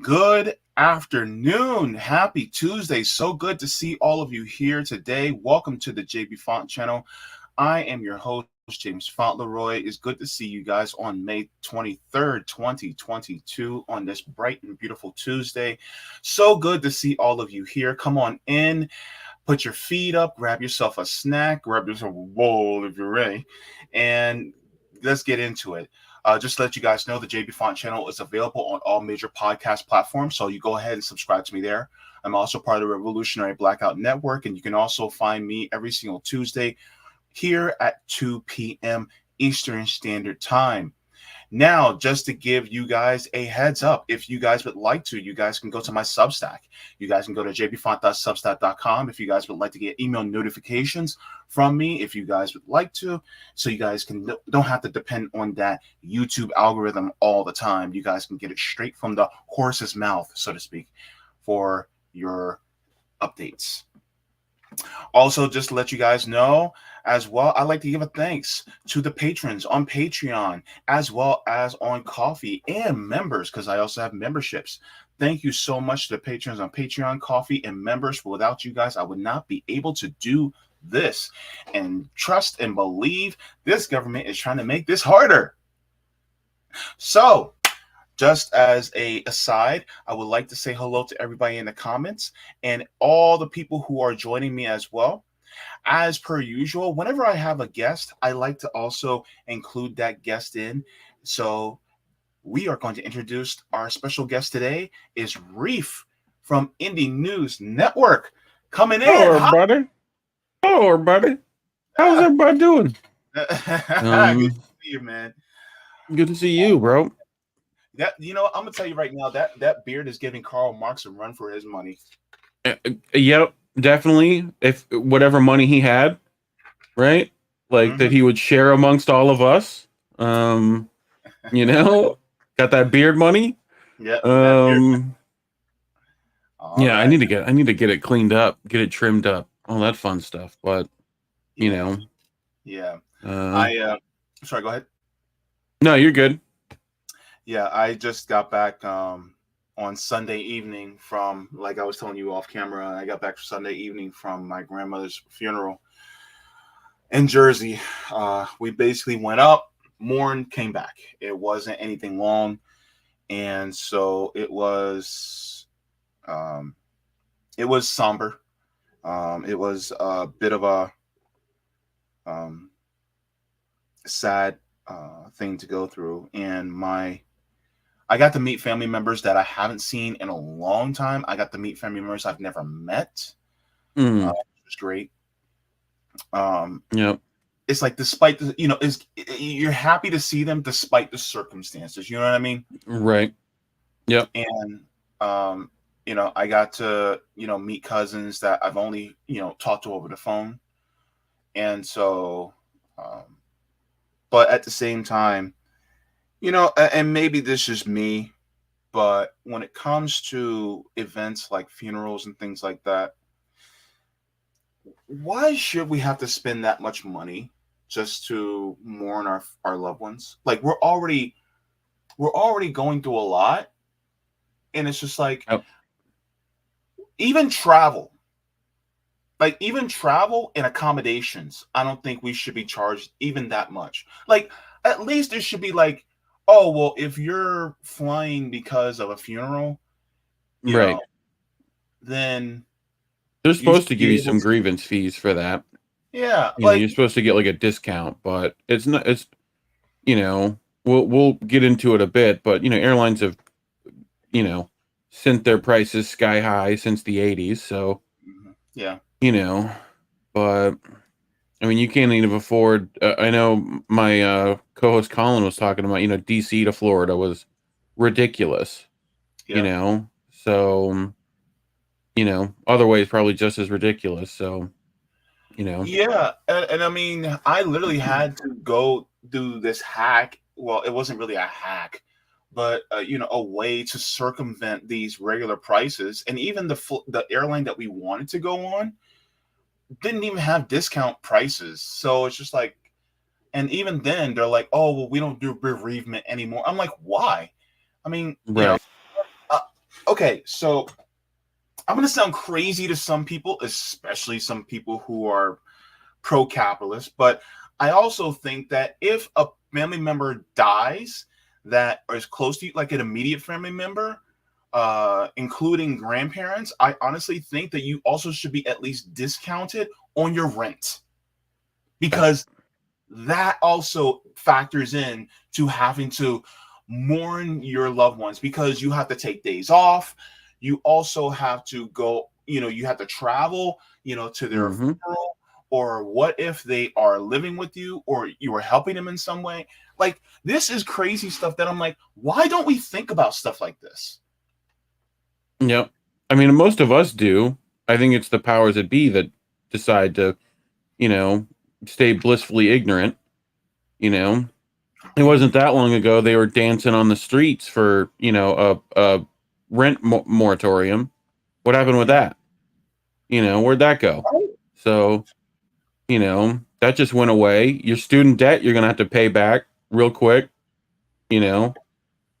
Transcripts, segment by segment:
Good afternoon. Happy Tuesday. So good to see all of you here today. Welcome to the JB Font channel. I am your host, James Fauntleroy. It's good to see you guys on May 23rd, 2022 on this bright and beautiful Tuesday. So good to see all of you here. Come on in, put your feet up, grab yourself a snack, grab yourself a bowl if you're ready, and let's get into it. Just to let you guys know, the JB Font channel is available on all major podcast platforms, so you go ahead and subscribe to me there. I'm also part of the Revolutionary Blackout Network, and you can also find me every single Tuesday here at 2 p.m. Eastern Standard Time. Now, just to give you guys a heads up, if you guys would like to, you guys can go to my Substack. You guys can go to jbfont.substack.com if you guys would like to get email notifications from me, if you guys would like to, so you guys don't have to depend on that YouTube algorithm all the time. You guys can get it straight from the horse's mouth, so to speak, for your updates. Also, just to let you guys know as well, I'd like to give a thanks to the patrons on Patreon as well as on Coffee and members, because I also have memberships. Thank you so much to the patrons on Patreon, Coffee, and members. Without you guys, I would not be able to do this. And trust and believe this government is trying to make this harder. So, just as a aside, I would like to say hello to everybody in the comments and all the people who are joining me as well. As per usual, whenever I have a guest, I like to also include that guest in. So we are going to introduce our special guest today is Reef from Indie News Network coming in. Hello, everybody. Hello, everybody. How's everybody doing? Good to see you, man. Good to see you, bro. That, I'm gonna tell you right now that beard is giving Karl Marx a run for his money. Yep, definitely. If whatever money he had, right, like that he would share amongst all of us. Got that beard money. Yeah. Yeah, I need to get it cleaned up, get it trimmed up, all that fun stuff. But Yeah. Sorry, go ahead. No, you're good. Yeah, I just got back on Sunday evening from, like I was telling you off camera, I got back Sunday evening from my grandmother's funeral in Jersey. We basically went up, mourned, came back. It wasn't anything long. And so it was somber. It was a bit of a sad thing to go through. And I got to meet family members that I haven't seen in a long time. I got to meet family members I've never met. It was great. Yep. It's like, despite the, you're happy to see them despite the circumstances. You know what I mean? Right. Yep. And I got to meet cousins that I've only talked to over the phone, and so, but at the same time, and maybe this is me, but when it comes to events like funerals and things like that, why should we have to spend that much money just to mourn our loved ones? Like, we're already going through a lot, and it's just like, even travel and accommodations, I don't think we should be charged even that much. Like, at least it should be like, oh, well, if you're flying because of a funeral, right, then they're supposed to give you some grievance fees for that. Yeah, you're supposed to get like a discount, but it's not. It's we'll get into it a bit, but airlines have sent their prices sky high since the 80s. So yeah, but I mean, you can't even afford. I know my co-host Colin was talking about, DC to Florida was ridiculous. Yeah. So other ways probably just as ridiculous. So yeah, and I mean, I literally had to go do this hack. Well, it wasn't really a hack, but a way to circumvent these regular prices. And even the airline that we wanted to go on didn't even have discount prices. So it's just like, and even then they're like, oh, well, we don't do bereavement anymore. I'm like, why? I mean, right. Okay, so I'm going to sound crazy to some people, especially some people who are pro-capitalist, but I also think that if a family member dies that is close to you, like an immediate family member, including grandparents, I honestly think that you also should be at least discounted on your rent, because that also factors in to having to mourn your loved ones, because you have to take days off. You also have to go, you have to travel, to their Mm-hmm. funeral. Or what if they are living with you or you are helping them in some way? Like, this is crazy stuff that I'm like, why don't we think about stuff like this? Yep. I mean, most of us do. I think it's the powers that be that decide to, you know, stay blissfully ignorant. You know, it wasn't that long ago they were dancing on the streets for, a rent moratorium. What happened with that? Where'd that go? So, that just went away. Your student debt, you're going to have to pay back real quick, you know.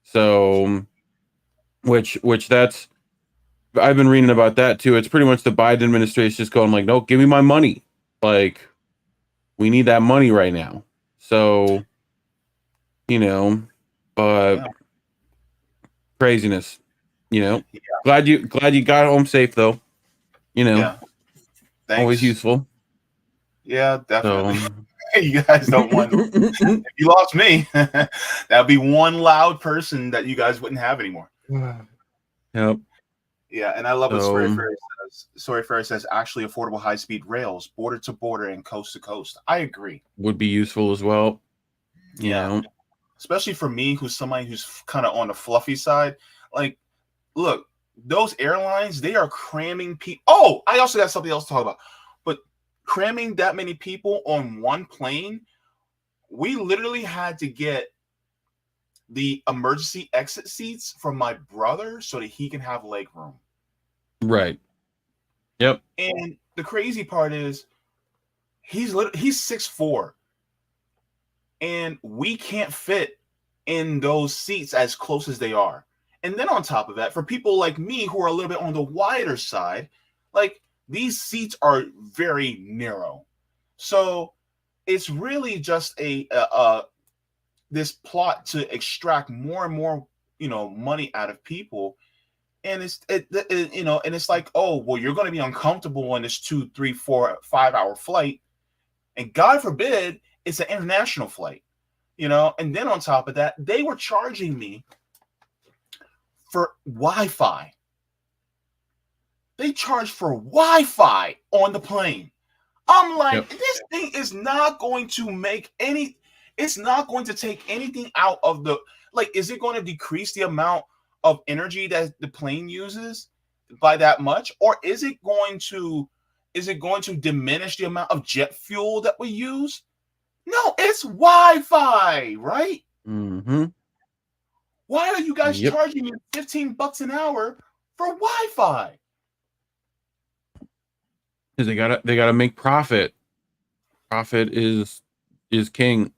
So, which that's I've been reading about that too. It's pretty much the Biden administration just going like, no, give me my money. Like, we need that money right now. So, you know, but Yeah. craziness, you know. Yeah. Glad you got home safe though. Yeah. Always Thanks. useful. Yeah, So, definitely. You guys don't want. If you lost me, that'd be one loud person that you guys wouldn't have anymore. yep. Yeah, and I love what Story So Fairy says. Story Fairy says actually affordable high speed rails, border to border and coast to coast. I agree. would be useful as well. You Yeah, know. especially for me, who's somebody who's kind of on the fluffy side. Like, look, those airlines, they are cramming people. Oh, I also got something else to talk about. But cramming that many people on one plane, we literally had to get the emergency exit seats from my brother so that he can have leg room. Right. Yep. And the crazy part is he's 6'4", and we can't fit in those seats as close as they are. And then on top of that, for people like me who are a little bit on the wider side, like, these seats are very narrow. So it's really just a this plot to extract more and more, money out of people. And and it's like, oh well, you're going to be uncomfortable on this 2, 3, 4, 5 hour flight, and God forbid it's an international flight. And then on top of that, they were charging me for Wi-Fi. They charge for Wi-Fi on the plane. I'm like, Yep. this thing is not going to make any, it's not going to take anything out of the, like, is it going to decrease the amount of energy that the plane uses by that much? Or is it going to diminish the amount of jet fuel that we use? No, it's Wi-Fi, right? Mm-hmm. Why are you guys Yep. charging me $15 an hour for Wi-Fi? Because they gotta make profit. Profit is king.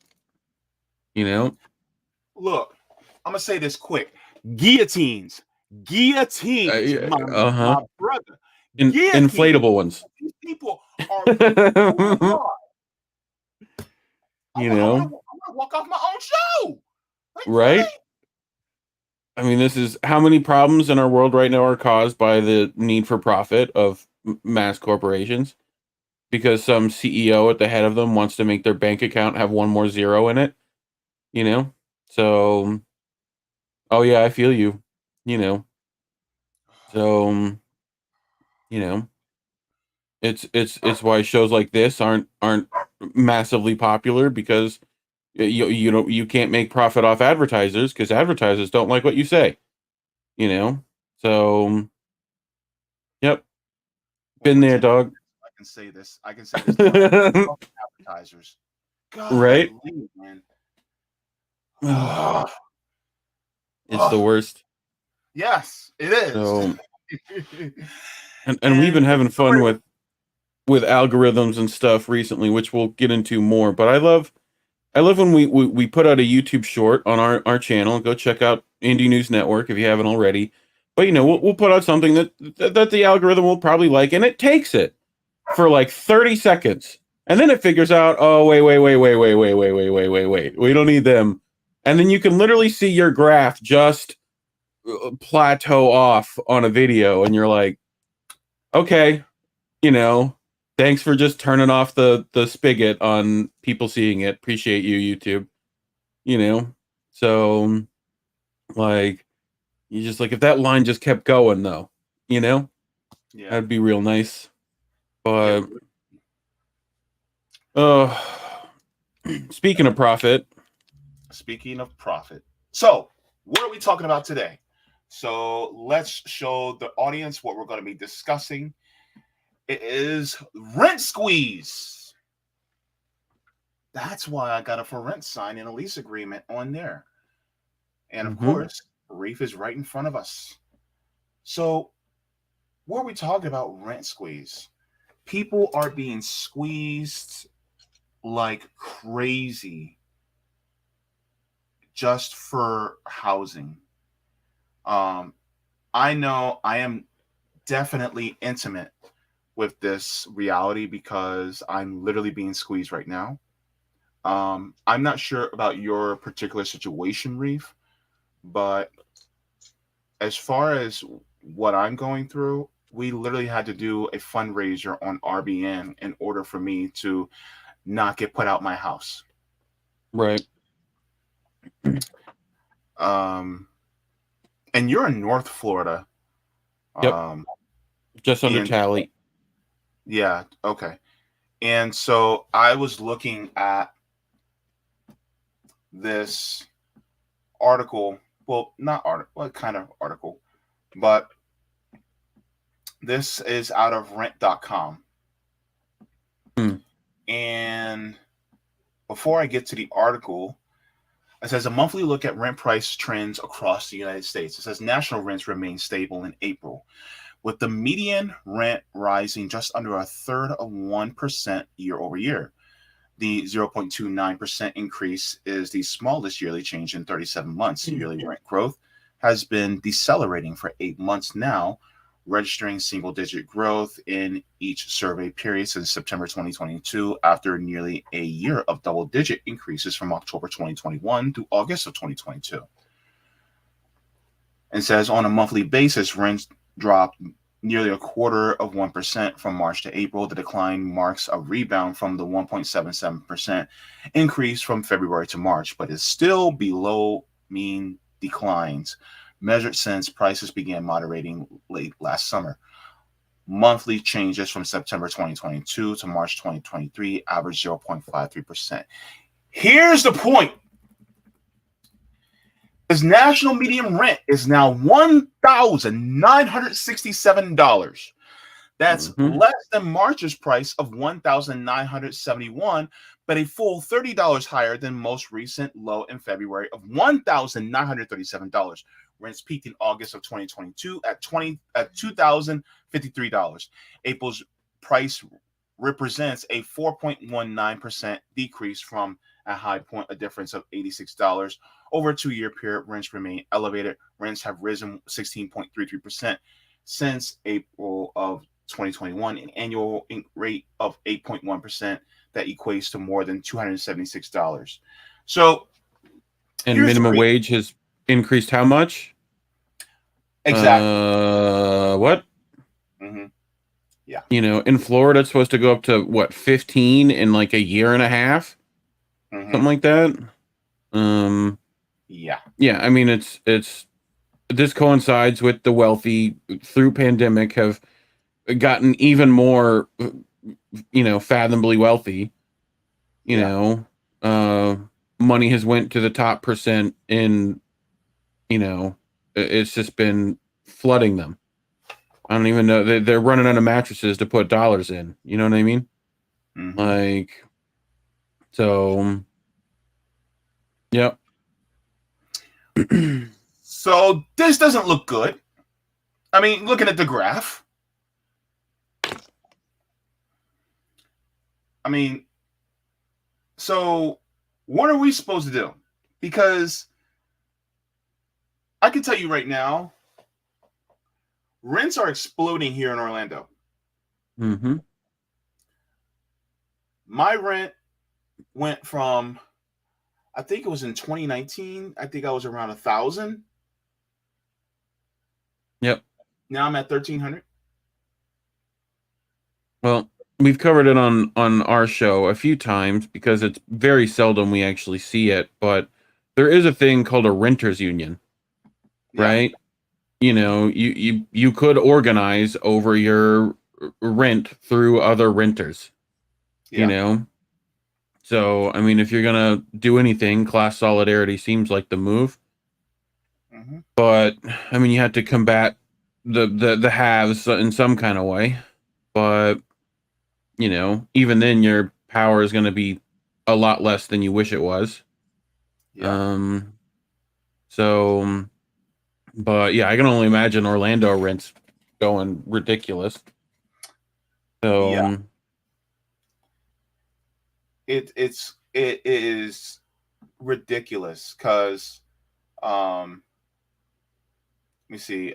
Look, I'm gonna say this quick. Guillotines, guillotines, my Uh-huh. my brother, guillotines. Inflatable ones. These people are. Oh my god! I you want, I want, know, to, I want to walk off my own show. Like, right? really? I mean, this is how many problems in our world right now are caused by the need for profit of mass corporations, because some CEO at the head of them wants to make their bank account have one more zero in it, you know? So, oh yeah, I feel you, you know. So, you know, it's why shows like this aren't massively popular, because you can't make profit off advertisers because advertisers don't like what you say, you know. So, yep, Well, been there, pretend dog. I can say this. I can say this now. Advertisers. Right? God, man. It's the worst. Yes, it is. So, and we've And been the having fun story. with algorithms and stuff recently, which we'll get into more. But I love when we put out a YouTube short on our channel. Go check out Indie News Network if you haven't already. But we'll put out something that the algorithm will probably like, and it takes it for like 30 seconds. And then it figures out, oh, wait. We don't need them. And then you can literally see your graph just plateau off on a video, and you're like, okay, thanks for just turning off the spigot on people seeing it. Appreciate you, YouTube. So like, you just like, if that line just kept going though, Yeah. that'd be real nice. But speaking of profit. So what are we talking about today? So let's show the audience what we're going to be discussing. It is rent squeeze. That's why I got a for rent sign and a lease agreement on there. And of course, Reef is right in front of us. So what are we talking about? Rent squeeze. People are being squeezed like crazy just for housing. I know I am definitely intimate with this reality because I'm literally being squeezed right now. I'm not sure about your particular situation, Reef, but as far as what I'm going through, we literally had to do a fundraiser on RBN in order for me to not get put out my house. Right. And you're in North Florida. Yep. Just under Tally. Yeah. Okay. And so I was looking at this article. Well, not article. What kind of article? But this is out of rent.com. And before I get to the article, it says a monthly look at rent price trends across the United States. It says national rents remain stable in April, with the median rent rising just under a third of 1% year over year. The 0.29% increase is the smallest yearly change in 37 months. Yearly rent growth has been decelerating for 8 months now, registering single-digit growth in each survey period since September 2022, after nearly a year of double-digit increases from October 2021 to August of 2022. And says on a monthly basis, rents dropped nearly 0.25% from March to April. The decline marks a rebound from the 1.77% increase from February to March, but is still below mean declines measured since prices began moderating late last summer. Monthly changes from September 2022 to March 2023 averaged 0.53%. Here's the point. His national median rent is now $1,967. That's less than March's price of $1,971, but a full $30 higher than most recent low in February of $1,937. Rents peaked in August of 2022 at $2,053. April's price represents a 4.19% decrease from a high point, a difference of $86. Over a 2-year period, rents remain elevated. Rents have risen 16.33% since April of 2021, an annual rate of 8.1% that equates to more than $276. So, and minimum wage has increased how much? Exactly. What? Yeah. In Florida, it's supposed to go up to what, 15 in like a year and a half, something like that. Yeah. I mean, it's this coincides with the wealthy through pandemic have gotten even more, fathomably wealthy. Money has went to the top percent in, it's just been flooding them. I don't even know. They're running out of mattresses to put dollars in. You know what I mean? Like, so, yep. So this doesn't look good. I mean, looking at the graph, I mean, so what are we supposed to do? Because I can tell you right now, Rents are exploding here in Orlando. Mm-hmm. My rent went from, I think it was in 2019. I think I was around 1,000. Yep. Now I'm at 1,300. Well, we've covered it on our show a few times because it's very seldom we actually see it, but there is a thing called a renters union, Yeah. right? You know, you could organize over your rent through other renters, you Yeah. know. So, I mean, if you're gonna do anything, class solidarity seems like the move. Mm-hmm. But I mean, you have to combat the haves in some kind of way. But you know, even then, your power is going to be a lot less than you wish it was. Yeah. Um. So, but yeah, I can only imagine Orlando rents going ridiculous. So, Yeah. It is ridiculous because let me see,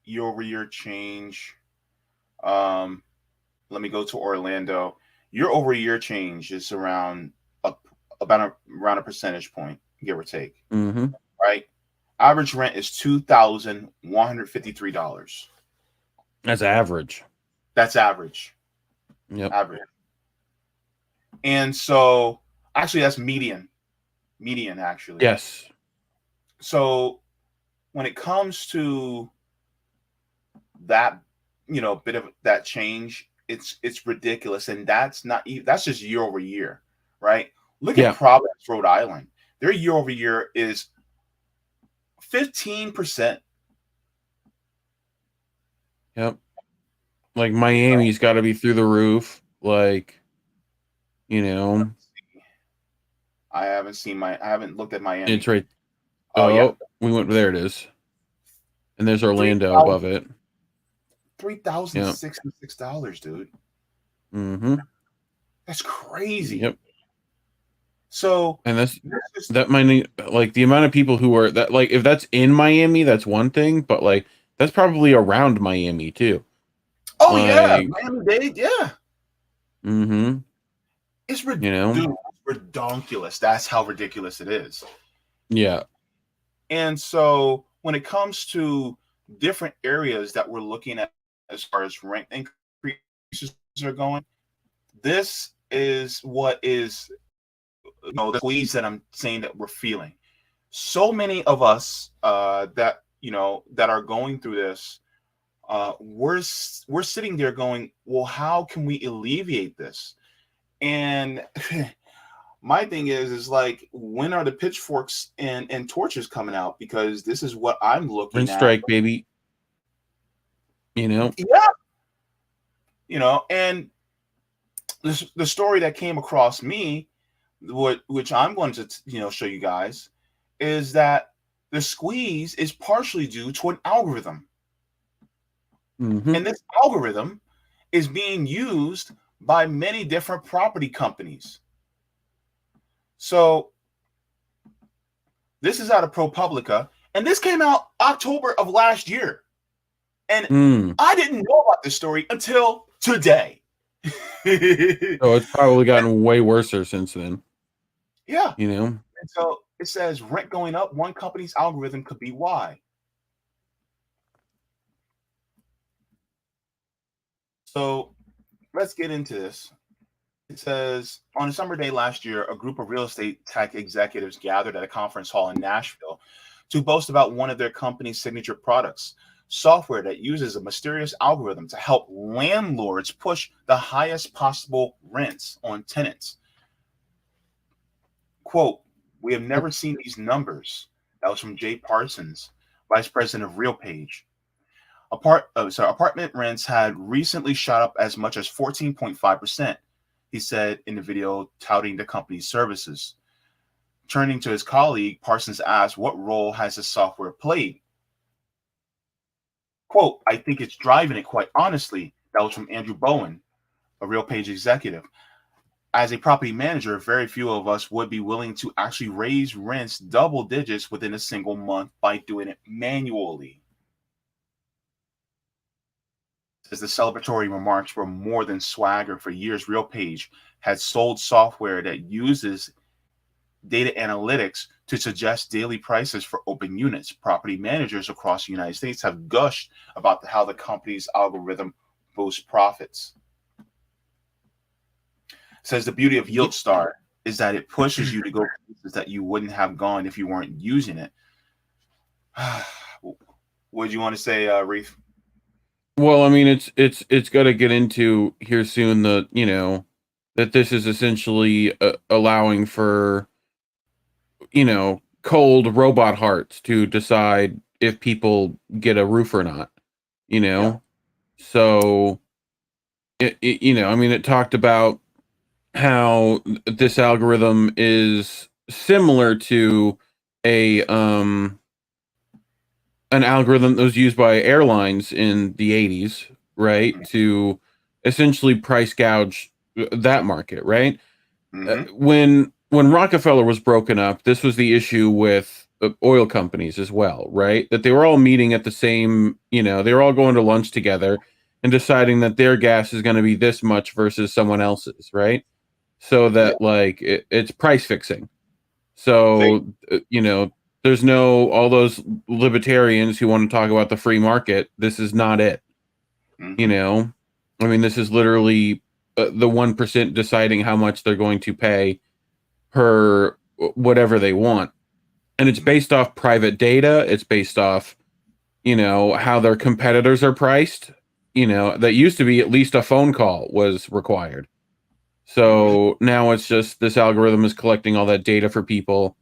year over year change. Um Let me go to Orlando. Year over year change is around a, around a percentage point, give or take. mm-hmm. Right? Average rent is $2,153. That's average. That's average. Yep. Average. And so actually that's median. Median actually. Yes. So when it comes to that, bit of that change, it's ridiculous. And that's not even, that's just year over year, right? Look at Yeah. Providence, Rhode Island. Their year over year is 15%. Yep. Like Miami's got to be through the roof. Like, you know, I haven't looked at it's Miami. right. Oh yeah. Oh, we went there. It is, and there's Three Orlando thousand above it. Yep. $3,066, dude. Mm-hmm. That's crazy. Yep. So And that's just, that might need, like the amount of people who are that, like if that's in Miami, that's one thing, but like that's probably around Miami too. oh yeah, Like, Miami-Dade, yeah. mm-hmm. It's You know, dude, it's redonkulous. That's how ridiculous it is. yeah. And so when it comes to different areas that we're looking at as far as rent increases are going, this is what is, the squeeze that I'm saying that we're feeling. So many of us that that are going through this, we're sitting there going, well, how can we alleviate this? And my thing is like, when are the pitchforks and torches coming out? Because this is what I'm looking Rent at. strike, baby. You know, Yeah, and the story that came across me, which I'm going to show you guys, is that the squeeze is partially due to an algorithm, mm-hmm. and this algorithm is being used by many different property companies. So this is out of ProPublica, and this came out October of last year. And Mm. I didn't know about this story until today. So it's probably gotten way worse since then. Yeah. You know, And so it says rent going up, one company's algorithm could be why. So let's get into this. It says on a summer day last year, a group of real estate tech executives gathered at a conference hall in Nashville to boast about one of their company's signature products, software that uses a mysterious algorithm to help landlords push the highest possible rents on tenants. Quote, we have never seen these numbers. That was from Jay Parsons, vice president of RealPage. Apartment rents had recently shot up as much as 14.5%, he said in the video touting the company's services. Turning to his colleague, Parsons asked, what role has the software played? Quote, I think it's driving it, quite honestly. That was from Andrew Bowen, a RealPage executive. As a property manager, very few of us would be willing to actually raise rents double digits within a single month by doing it manually. As the celebratory remarks were more than swagger. For years, RealPage had sold software that uses data analytics to suggest daily prices for open units. Property managers across the United States have gushed about how the company's algorithm boosts profits. Says the beauty of YieldStar is that it pushes you to go places that you wouldn't have gone if you weren't using it. What do you want to say, Reef? Well, I mean, it's got to get into here soon the that this is essentially allowing for cold robot hearts to decide if people get a roof or not. You know, Yeah. so I mean, it talked about how this algorithm is similar to a an algorithm that was used by airlines in the 80s, right? To essentially price gouge that market, right? Mm-hmm. When Rockefeller was broken up, this was the issue with oil companies as well, right? That they were all meeting at the same, they were all going to lunch together and deciding that their gas is going to be this much versus someone else's, right? So Yeah. that like it's price fixing. They, So there's no all those libertarians who want to talk about the free market. This is not it. You mm-hmm. know, I mean, this is literally the 1% deciding how much they're going to pay per whatever they want, and it's based off private data. It's based off how their competitors are priced. That used to be at least a phone call was required. Mm-hmm. So now it's just this algorithm is collecting all that data for people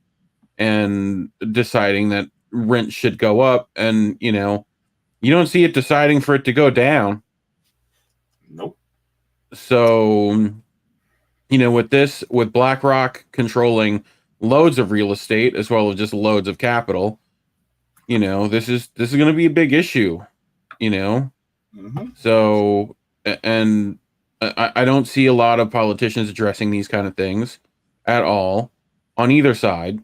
and deciding that rent should go up. And, you don't see it deciding for it to go down. Nope. So, with BlackRock controlling loads of real estate as well as just loads of capital, this is going to be a big issue, you know? Mm-hmm. So, and I don't see a lot of politicians addressing these kind of things at all on either side,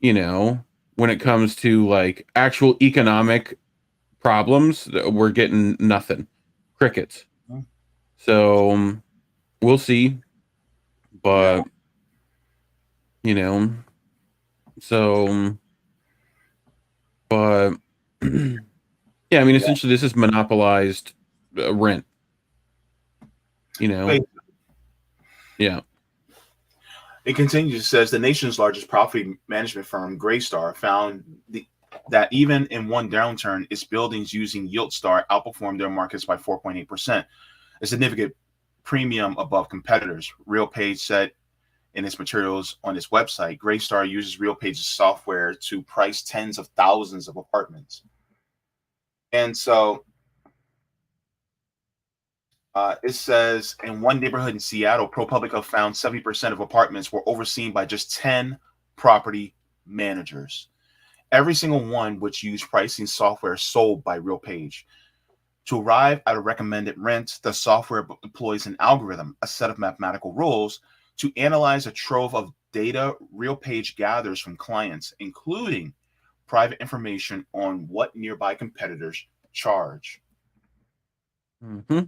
when it comes to like actual economic problems, we're getting nothing, crickets. So we'll see, Yeah. but you know, so but yeah, I mean, Yeah. essentially, this is monopolized rent. Wait, Yeah. it continues. It says the nation's largest property management firm, Greystar, found that even in one downturn, its buildings using YieldStar outperformed their markets by 4.8%, a significant premium above competitors. RealPage said in its materials on its website, Greystar uses RealPage's software to price tens of thousands of apartments. And so it says in one neighborhood in Seattle, ProPublica found 70% of apartments were overseen by just 10 property managers. Every single one which used pricing software sold by RealPage. To arrive at a recommended rent, the software deploys an algorithm, a set of mathematical rules, to analyze a trove of data RealPage gathers from clients, including private information on what nearby competitors charge. Mm-hmm.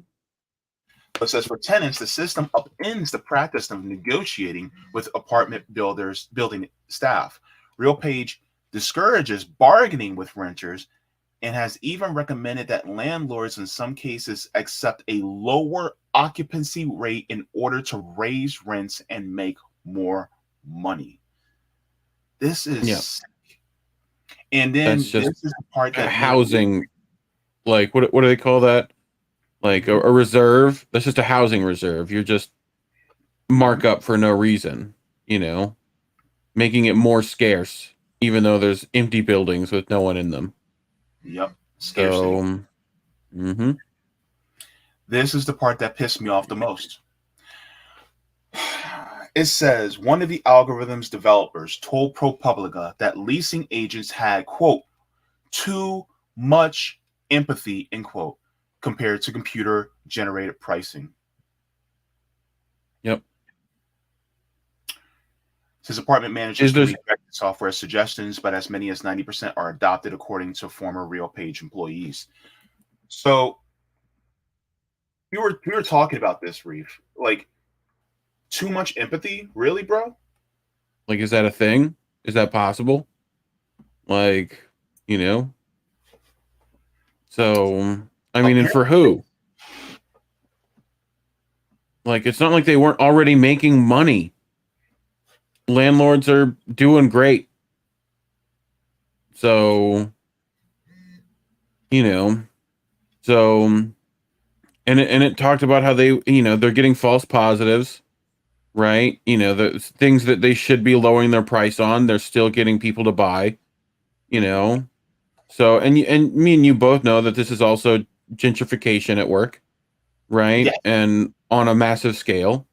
It says for tenants, the system upends the practice of negotiating with apartment builders, building staff. RealPage discourages bargaining with renters and has even recommended that landlords in some cases accept a lower occupancy rate in order to raise rents and make more money. This is Yeah. sick. And That's then this just is the part that makes me housing. Like, what do they call that? Like a reserve. That's just a housing reserve. You're just mhm, mark up for no reason, you know, making it more scarce, even though there's empty buildings with no one in them. yep, scarcity. So, mm-hmm. This is the part that pissed me off the most. It says one of the algorithm's developers told ProPublica that leasing agents had, quote, too much empathy, end quote, compared to computer generated pricing. Yep. Says apartment managers Is can there's reject software suggestions, but as many as 90% are adopted, according to former RealPage employees. So we were talking about this, Reef. Like, too much empathy, really, bro? Like, is that a thing? Is that possible? Like, you know? So, I mean, and for Apparently, who? Like, it's not like they weren't already making money. Landlords are doing great. So, you know, so, and it talked about how they, they're getting false positives, right? The things that they should be lowering their price on, they're still getting people to buy, you mm-hmm. know? So, and me and you both know that this is also gentrification at work, Yeah, right? And on a massive scale,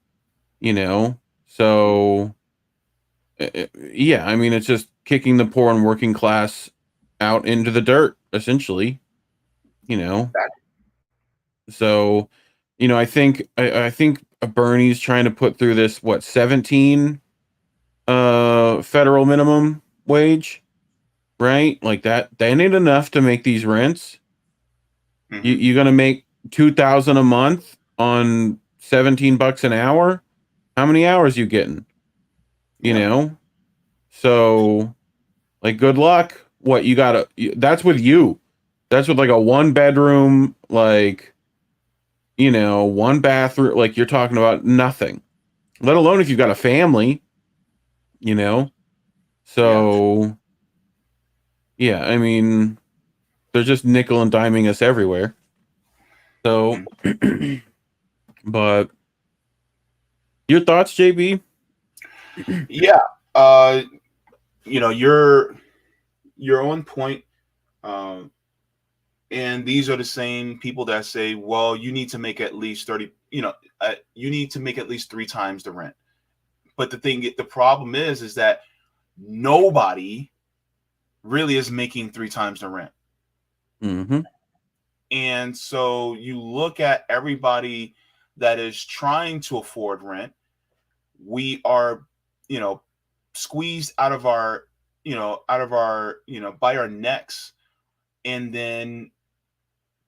you know? So, yeah, I mean, it's just kicking the poor and working class out into the dirt, essentially, you know? that, So, I think Bernie's trying to put through this, what, 17 federal minimum wage, right? Like that ain't enough to make these rents. mm-hmm. You're gonna make 2,000 a month on $17 an hour. How many hours you getting? You Yeah, know? So, like, good luck. What you gotta that's with you. That's with like a one bedroom, like, one bathroom, like you're talking about nothing. Let alone if you've got a family, you know? yeah. So, yeah, I mean, they're just nickel and diming us everywhere. So, Mm-hmm. but your thoughts, JB? Yeah. Uh, you're on point. Um, and these are the same people that say, well, you need to make at least 30, you need to make at least 3 times the rent. But the problem is that nobody really is making 3 times the rent. Mm-hmm. And so you look at everybody that is trying to afford rent, we are, you know, squeezed out of our, by our necks. And then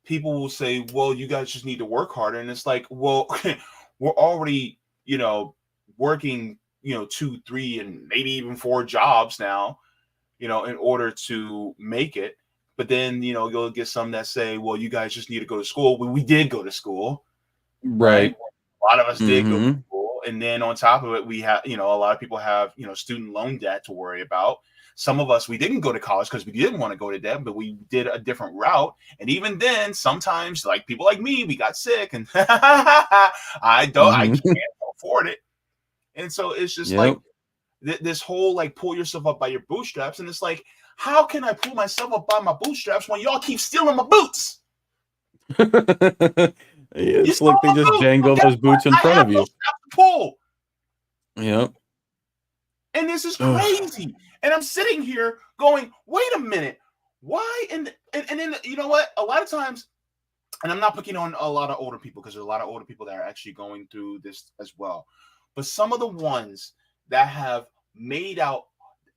people will say, well, you guys just need to work harder. And it's like, well, we're already, working, 2, 3, and maybe even 4 jobs now, in order to make it. But then, you'll get some that say, well, you guys just need to go to school. We did go to school, right? Right. A lot of us did go to Mm-hmm. school. And then on top of it, we have, a lot of people have, student loan debt to worry about. Some of us, we didn't go to college because we didn't want to go to debt, but we did a different route. And even then, sometimes, like people like me, we got sick and I Mm-hmm. can't afford it. And so it's just like Yep. this whole like pull yourself up by your bootstraps. And it's like, how can I pull myself up by my bootstraps when y'all keep stealing my boots? You It's stole like they my just boots. So jangle guess those what? boots in I front have of no you. strap to pull. Yep. And this is Ugh. crazy. And I'm sitting here going, wait a minute. Why? And then, you know what? A lot of times, and I'm not picking on a lot of older people because there's a lot of older people that are actually going through this as well. But some of the ones that have made out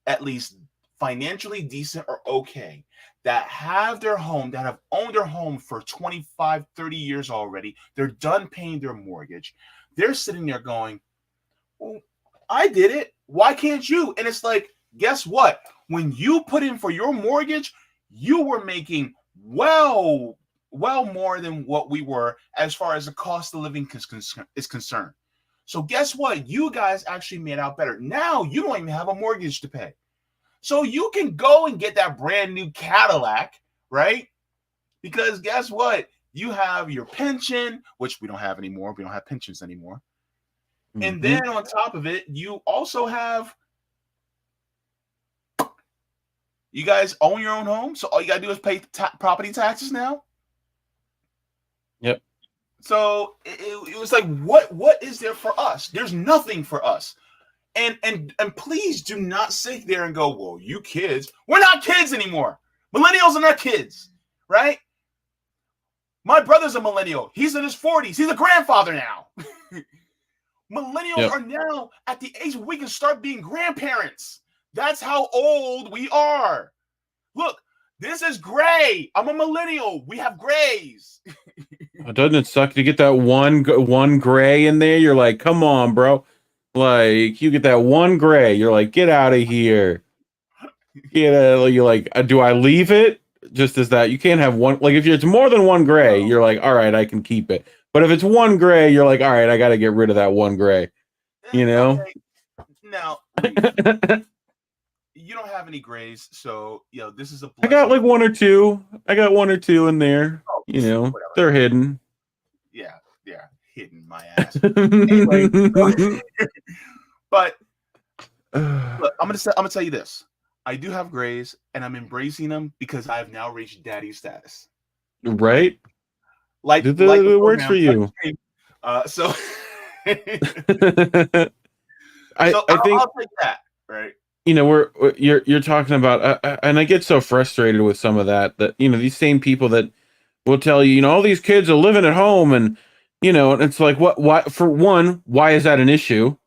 at least financially decent or okay, that have their home, that have owned their home for 25, 30 years already, they're done paying their mortgage. They're sitting there going, well, I did it. Why can't you? And it's like, guess what? When you put in for your mortgage, you were making well more than what we were as far as the cost of living is concerned. So guess what? You guys actually made out better. Now you don't even have a mortgage to pay. So you can go and get that brand new Cadillac, right? Because guess what? You have your pension, which we don't have anymore. We don't have pensions anymore. And Mm-hmm. then on top of it, you also have, you guys own your own home. So all you got to do is pay property taxes now. Yep. So it was like, what is there for us? There's nothing for us. And please do not sit there and go, well, you kids, we're not kids anymore. Millennials are not kids, right? My brother's a millennial. He's in his 40s. He's a grandfather now. Millennials Yep. are now at the age where we can start being grandparents. That's how old we are. Look, this is gray. I'm a millennial. We have grays. Doesn't it suck to get that one gray in there? You're like, come on, bro. Like, you get that one gray. You're like, get out of here. You're like, do I leave it? Just as that, you can't have one. Like, if it's more than one gray, No. you're like, all right, I can keep it. But if it's one gray, you're like, all right, I got to get rid of that one gray. You know? Okay. Now, you don't have any grays, so this is a I got blessing. like one or two. I got one or two in there. You know, Whatever. they're hidden. Yeah, hidden my ass. Anyway, but look, I'm gonna tell you this. I do have grays, and I'm embracing them because I've now reached daddy status. Right? Like It works for you. So, I think I'll take that. Right. You know, you're talking about, and I get so frustrated with some of that these same people that will tell you, all these kids are living at home, and and it's like, why? For one, why is that an issue?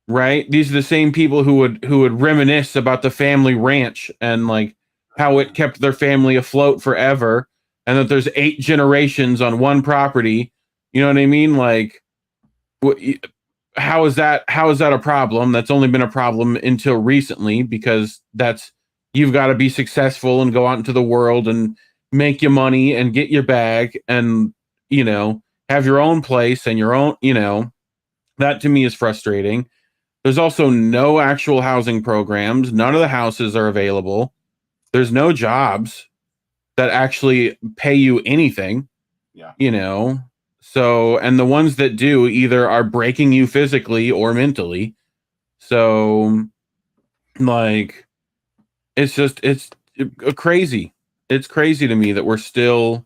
Right? These are the same people who would reminisce about the family ranch and like how it kept their family afloat forever, and that there's 8 generations on one property. You know what I mean? Like, how is that a problem? That's only been a problem until recently, because you've got to be successful and go out into the world and make your money and get your bag and have your own place and your own, that to me is frustrating. There's also no actual housing programs. None of the houses are available. There's no jobs that actually pay you anything. Yeah. So, and the ones that do either are breaking you physically or mentally. So, like, it's crazy. It's crazy to me that we're still,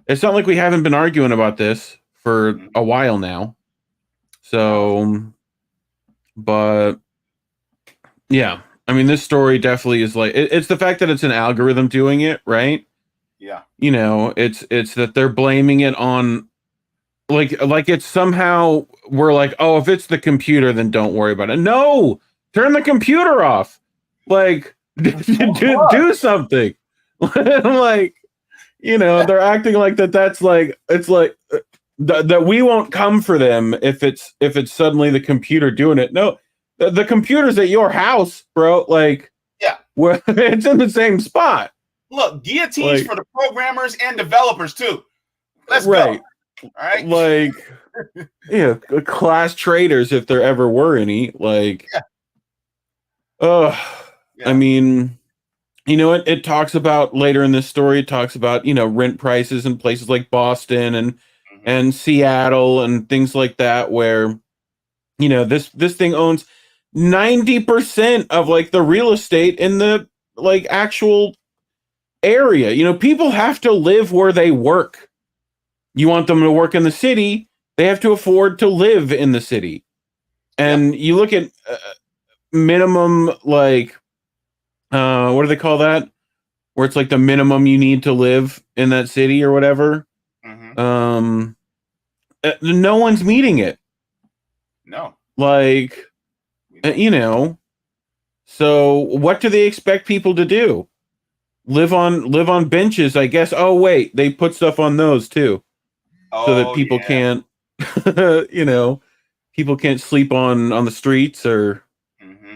it's not like we haven't been arguing about this for a while now. So, but yeah, I mean, this story definitely is like, it's the fact that it's an algorithm doing it, right? Yeah. It's that they're blaming it on, like it's somehow, we're like, oh, if it's the computer, then don't worry about it. No, turn the computer off. Like, do something. Like, they're acting like that's like, it's like that we won't come for them if it's suddenly the computer doing it. No, the computer's at your house, bro. Like, yeah, it's in the same spot. Look, guillotines for the programmers and developers too. Let's go. All right. Like, yeah, class traders, if there ever were any. Like, I mean, it talks about later in this story, it talks about, rent prices in places like Boston and Seattle and things like that, where, this thing owns 90% of like the real estate in the like actual area. People have to live where they work. You want them to work in the city, they have to afford to live in the city. And you look at minimum, like, what do they call that? Where it's like the minimum you need to live in that city or whatever. No one's meeting it. No. Like, so what do they expect people to do? Live on benches, I guess. Oh, wait, they put stuff on those too. So that people can't, people can't sleep on the streets, or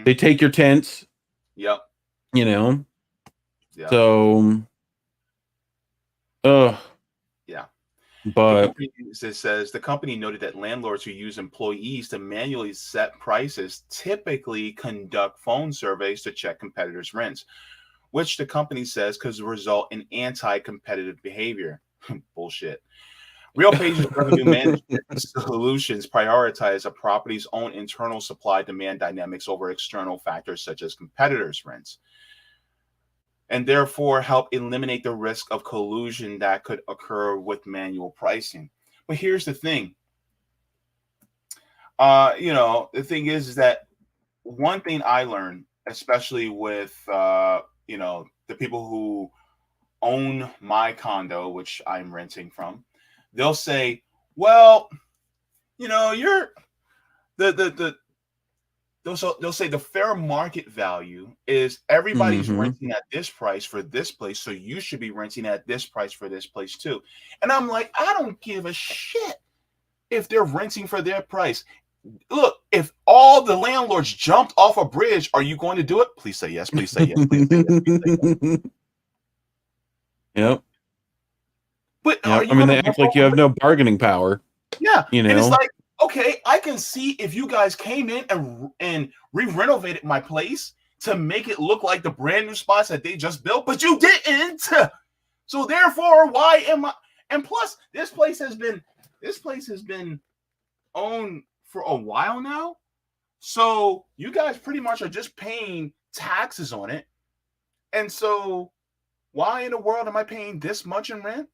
they take your tents. Yep. So, yeah. But it says the company noted that landlords who use employees to manually set prices typically conduct phone surveys to check competitors' rents, which the company says could result in anti-competitive behavior. Bullshit. RealPage's revenue management solutions prioritize a property's own internal supply-demand dynamics over external factors such as competitors' rents, and therefore help eliminate the risk of collusion that could occur with manual pricing. But here's the thing. The thing is that one thing I learned, especially with, the people who own my condo, which I'm renting from, they'll say, well, you're the they'll say the fair market value is everybody's Mm-hmm. renting at this price for this place, so you should be renting at this price for this place too. And I'm like, I don't give a shit if they're renting for their price. Look, if all the landlords jumped off a bridge, are you going to do it? Please say yes. Please say yes. Please say yes. Please say yes. Yep. But are Yep. I you mean, going to they rip act like you off? have no bargaining power. Yeah, You and it's know. like, okay, I can see if you guys came in and re-renovated my place to make it look like the brand new spots that they just built, but you didn't. So therefore, why am I? And plus, this place has been owned for a while now. So you guys pretty much are just paying taxes on it. And so why in the world am I paying this much in rent?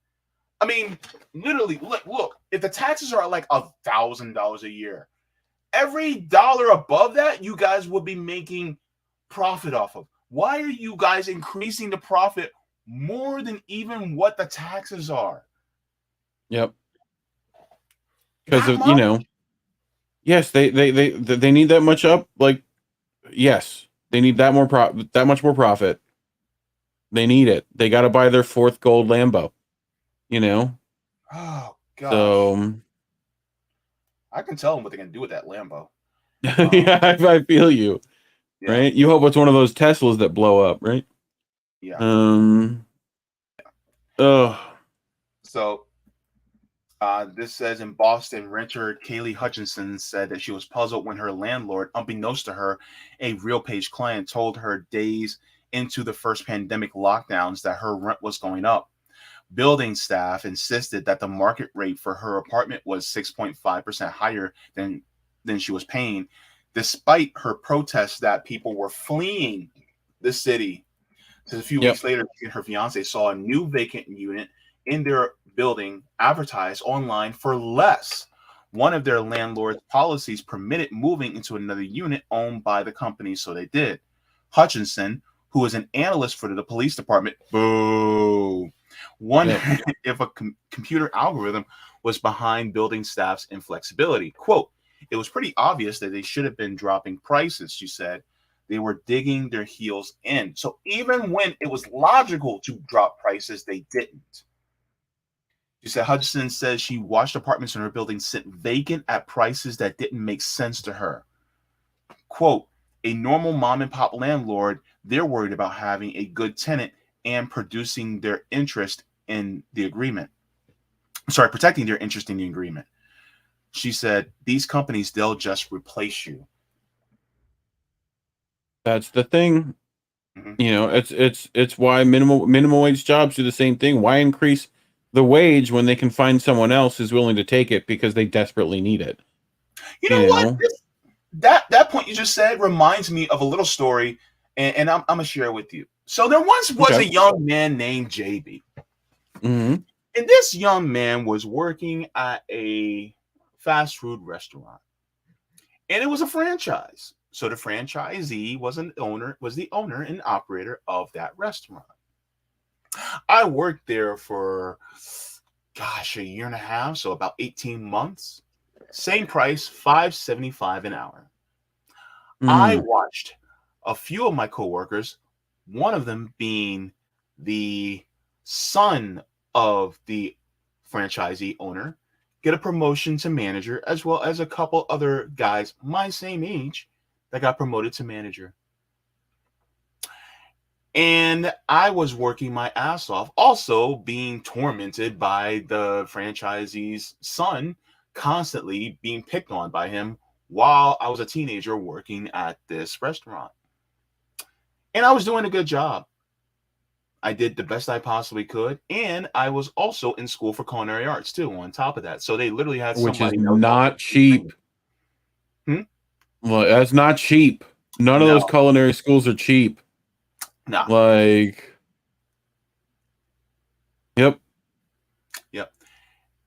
I mean, literally, look, if the taxes are like $1,000 a year, every dollar above that, you guys would be making profit off of. Why are you guys increasing the profit more than even what the taxes are? Yep. Because That of much? yes, they need that much up. Like, yes, they need that much more profit. They need it. They got to buy their fourth gold Lambo. You know. Oh gosh, So I can tell them what they're gonna do with that Lambo. yeah, I feel you. Yeah, Right. You hope it's one of those Teslas that blow up. Right. yeah. Um. Oh. So this says in Boston, renter Kaylee Hutchinson said that she was puzzled when her landlord, unbeknownst to her, a RealPage client, told her days into the first pandemic lockdowns that her rent was going up. Building staff insisted that the market rate for her apartment was 6.5% higher than she was paying, despite her protests that people were fleeing the city. So a few Yep. weeks later, she and her fiance saw a new vacant unit in their building advertised online for less. One of their landlord's policies permitted moving into another unit owned by the company, so they did. Hutchinson, who is an analyst for the police department, boo, wondered Yep. if a computer algorithm was behind building staff's inflexibility. Quote, it was pretty obvious that they should have been dropping prices, she said. They were digging their heels in. So even when it was logical to drop prices, they didn't. She said Hutchinson says she watched apartments in her building sit vacant at prices that didn't make sense to her. Quote, a normal mom and pop landlord, they're worried about having a good tenant and producing their interest in the agreement. Sorry, protecting their interest in the agreement. She said, these companies, they'll just replace you. That's the thing. Mhm. It's why minimum wage jobs do the same thing. Why increase the wage when they can find someone else who's willing to take it because they desperately need it? You You know what? know. That point you just said reminds me of a little story, and I'm gonna share it with you. So there once was Okay. a young man named JB, Mm-hmm. and this young man was working at a fast food restaurant, and it was a franchise. So the franchisee was the owner and operator of that restaurant. I worked there for, gosh, a year and a half, so about 18 months. Same price, 5.75 an hour. I Mm. watched a few of my coworkers, one of them being the son of the franchisee owner, get a promotion to manager, as well as a couple other guys my same age that got promoted to manager. And I was working my ass off, also being tormented by the franchisee's son, constantly being picked on by him while I was a teenager working at this restaurant. And I was doing a good job. I did the best I possibly could. And I was also in school for culinary arts too, on top of that. So they literally had Which is somebody that was going not to train cheap. me. Hmm? Well, that's not cheap. None of those No, culinary schools are cheap. no. Like, yep. Yep.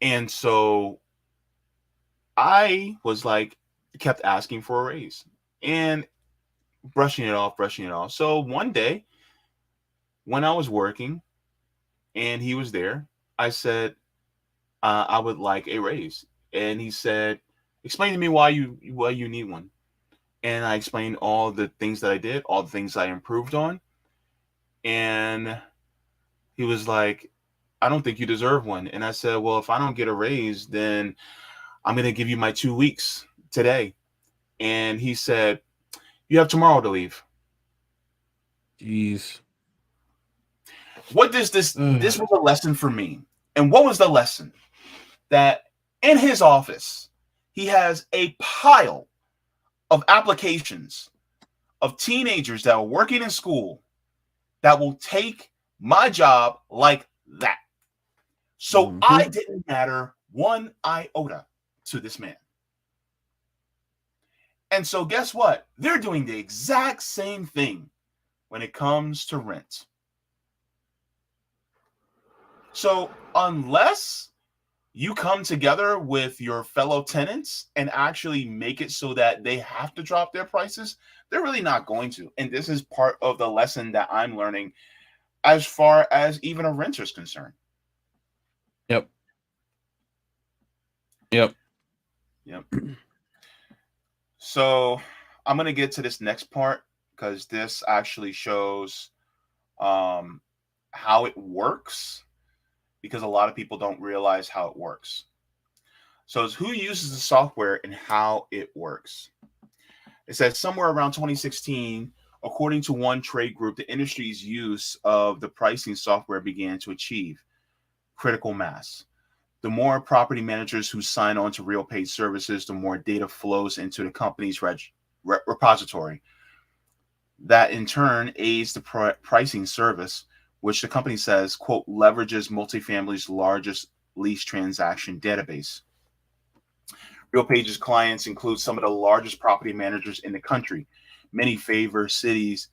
And so I was like, kept asking for a raise and brushing it off, brushing it off. So one day when I was working and he was there, I said, I would like a raise. And he said, explain to me why you need one. And I explained all the things that I did, all the things I improved on. And he was like, I don't think you deserve one. And I said, well, if I don't get a raise, then I'm going to give you my 2 weeks today. And he said, you have tomorrow to leave. Jeez. What does this was a lesson for me. And what was the lesson? That in his office, he has a pile of applications of teenagers that are working in school that will take my job like that. So I didn't matter one iota to this man. And so guess what? They're doing the exact same thing when it comes to rent. So unless you come together with your fellow tenants and actually make it so that they have to drop their prices, they're really not going to. And this is part of the lesson that I'm learning as far as even a renter is concerned. Yep. Yep. Yep. So I'm going to get to this next part because this actually shows how it works, because a lot of people don't realize how it works. So it's who uses the software and how it works. It says somewhere around 2016, according to one trade group, the industry's use of the pricing software began to achieve critical mass. The more property managers who sign on to RealPage services, the more data flows into the company's repository. That in turn aids the pricing service, which the company says, quote, leverages multifamily's largest lease transaction database. RealPage's clients include some of the largest property managers in the country. Many favor cities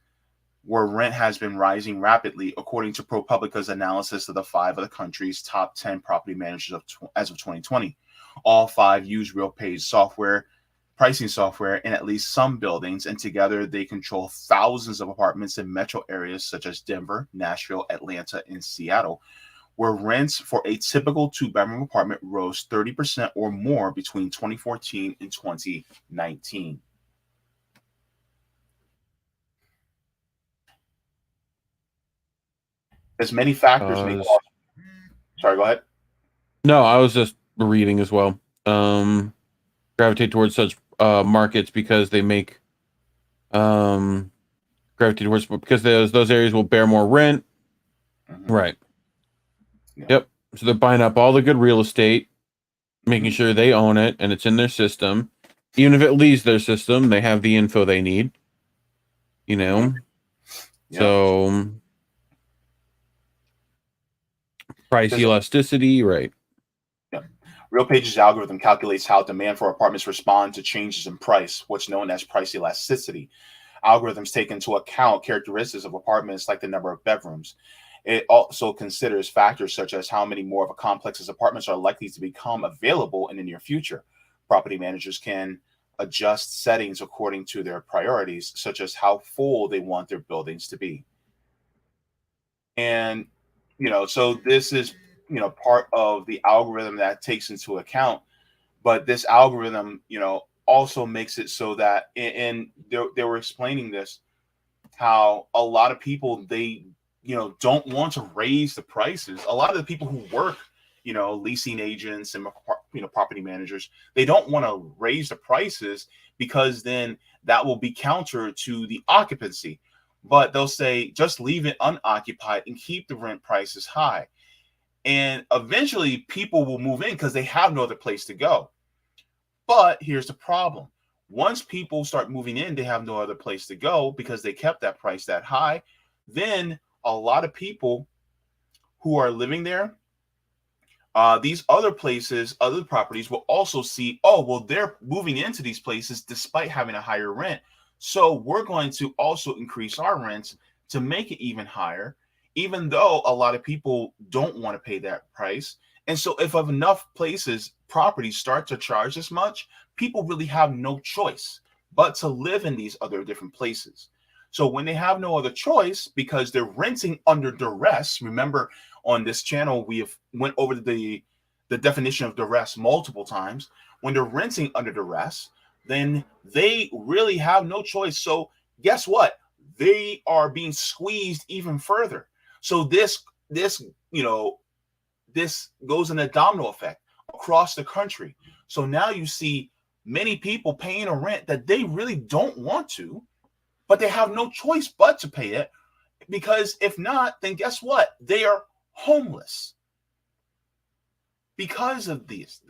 where rent has been rising rapidly, according to ProPublica's analysis of the 5 of the country's top 10 property managers as of 2020. All 5 use RealPage software, pricing software, in at least some buildings, and together they control thousands of apartments in metro areas such as Denver, Nashville, Atlanta, and Seattle, where rents for a typical 2-bedroom apartment rose 30% or more between 2014 and 2019. As many factors may cause. Sorry, go ahead. No, I was just reading as well. Gravitate towards such markets because they make gravitate towards, because those areas will bear more rent. Mm-hmm. Right. Yeah. Yep. So they're buying up all the good real estate, making sure they own it and it's in their system. Even if it leaves their system, they have the info they need. You know? Yep. So price elasticity, right? Yeah. RealPage's algorithm calculates how demand for apartments respond to changes in price, what's known as price elasticity. Algorithms take into account characteristics of apartments like the number of bedrooms. It also considers factors such as how many more of a complex's apartments are likely to become available in the near future. Property managers can adjust settings according to their priorities, such as how full they want their buildings to be. And, so this is, part of the algorithm that takes into account. But this algorithm, also makes it so that, and they were explaining this, how a lot of people, they, don't want to raise the prices. A lot of the people who work, leasing agents and, property managers, they don't want to raise the prices because then that will be counter to the occupancy. But they'll say, just leave it unoccupied and keep the rent prices high. And eventually people will move in because they have no other place to go. But here's the problem. Once people start moving in, they have no other place to go because they kept that price that high. Then a lot of people who are living there, these other places, other properties will also see, oh, well, they're moving into these places despite having a higher rent. So we're going to also increase our rents to make it even higher, even though a lot of people don't want to pay that price. And so if enough properties start to charge this much, people really have no choice but to live in these other different places. So when they have no other choice because they're renting under duress, remember on this channel, we have went over the definition of duress multiple times. When they're renting under duress, then they really have no choice. So guess what? They are being squeezed even further. So this this goes in a domino effect across the country. So now you see many people paying a rent that they really don't want to, but they have no choice but to pay it, because if not, then guess what? They are homeless because of this.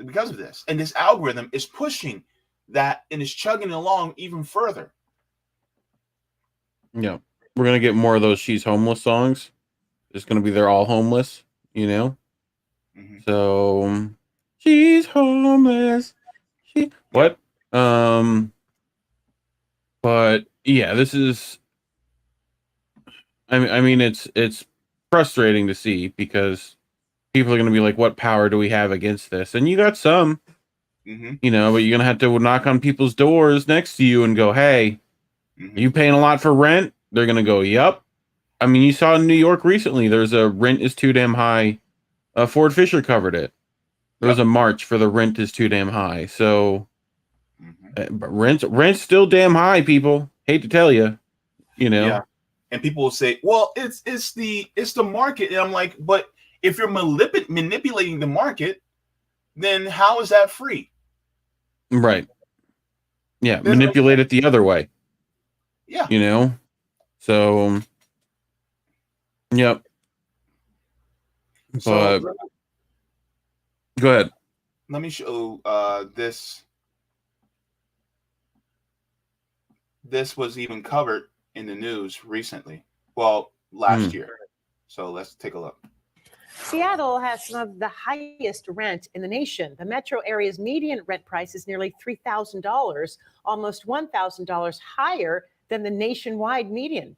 And this algorithm is pushing that and is chugging along even further. Yeah. We're going to get more of those She's Homeless songs. It's going to be They're All Homeless, you know? Mm-hmm. So, she's homeless. What? But yeah, this is, I mean, it's frustrating to see, because people are going to be like, what power do we have against this? And you got some, but you're going to have to knock on people's doors next to you and go, hey, are you paying a lot for rent? They're going to go, yep. I mean, you saw in New York recently, there's a rent is too damn high. Ford Fisher covered it. There was a march for the rent is too damn high. So, but rent's still damn high, people. Hate to tell you, Yeah. And people will say, well, it's the market. And I'm like, but if you're manipulating the market, then how is that free? Right. Yeah. Manipulate it the other way. Yeah. So, yep. But go ahead. Let me show this. This was even covered in the news recently. Well, last year. So let's take a look. Seattle has some of the highest rent in the nation. The metro area's median rent price is nearly $3,000, almost $1,000 higher than the nationwide median.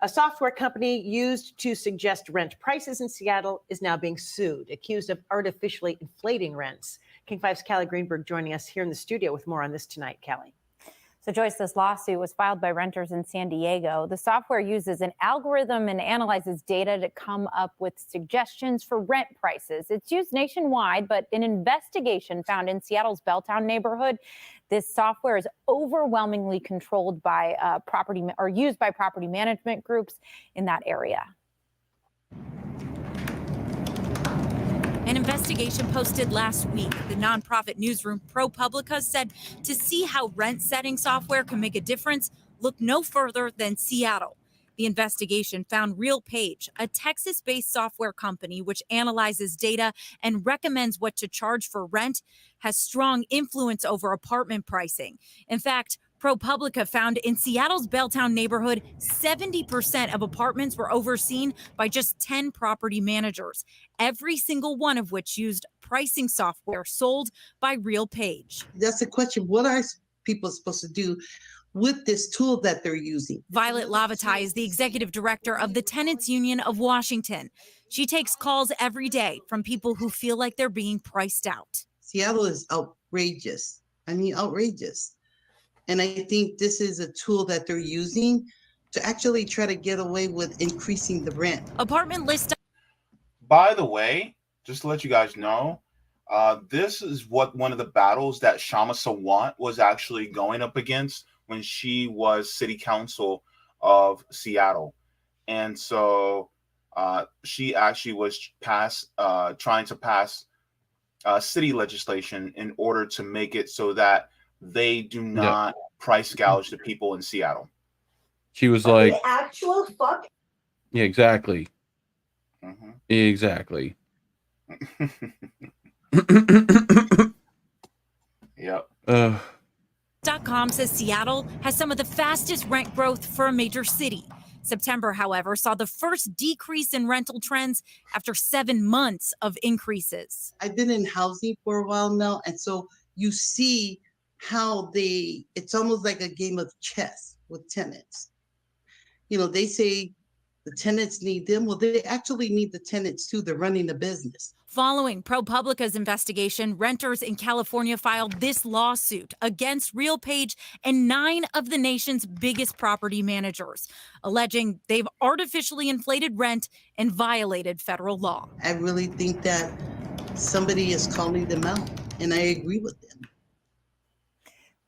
A software company used to suggest rent prices in Seattle is now being sued, accused of artificially inflating rents. King 5's Callie Greenberg joining us here in the studio with more on this tonight. Callie. So, Joyce, this lawsuit was filed by renters in San Diego. The software uses an algorithm and analyzes data to come up with suggestions for rent prices. It's used nationwide, but an investigation found in Seattle's Belltown neighborhood, this software is overwhelmingly controlled by used by property management groups in that area. An investigation posted last week. The nonprofit newsroom ProPublica said to see how rent-setting software can make a difference, look no further than Seattle. The investigation found RealPage, a Texas-based software company which analyzes data and recommends what to charge for rent, has strong influence over apartment pricing. In fact, ProPublica found in Seattle's Belltown neighborhood, 70% of apartments were overseen by just 10 property managers, every single one of which used pricing software sold by RealPage. That's the question. What are people supposed to do with this tool that they're using? Violet Lavatai is the executive director of the Tenants Union of Washington. She takes calls every day from people who feel like they're being priced out. Seattle is outrageous. I mean, outrageous. And I think this is a tool that they're using to actually try to get away with increasing the rent. Apartment list. By the way, just to let you guys know, this is one of the battles that Shama Sawant was actually going up against when she was city council of Seattle. And so she actually was trying to pass city legislation in order to make it so that they do not price gouge the people in Seattle. She was like, the actual fuck? Yeah, exactly. Exactly. Yep. .com says Seattle has some of the fastest rent growth for a major city. September, however, saw the first decrease in rental trends after 7 months of increases. I've been in housing for a while now, and so you see how it's almost like a game of chess with tenants. You know, they say the tenants need them. Well, they actually need the tenants too. They're running the business. Following ProPublica's investigation, renters in California filed this lawsuit against RealPage and 9 of the nation's biggest property managers, alleging they've artificially inflated rent and violated federal law. I really think that somebody is calling them out, and I agree with them.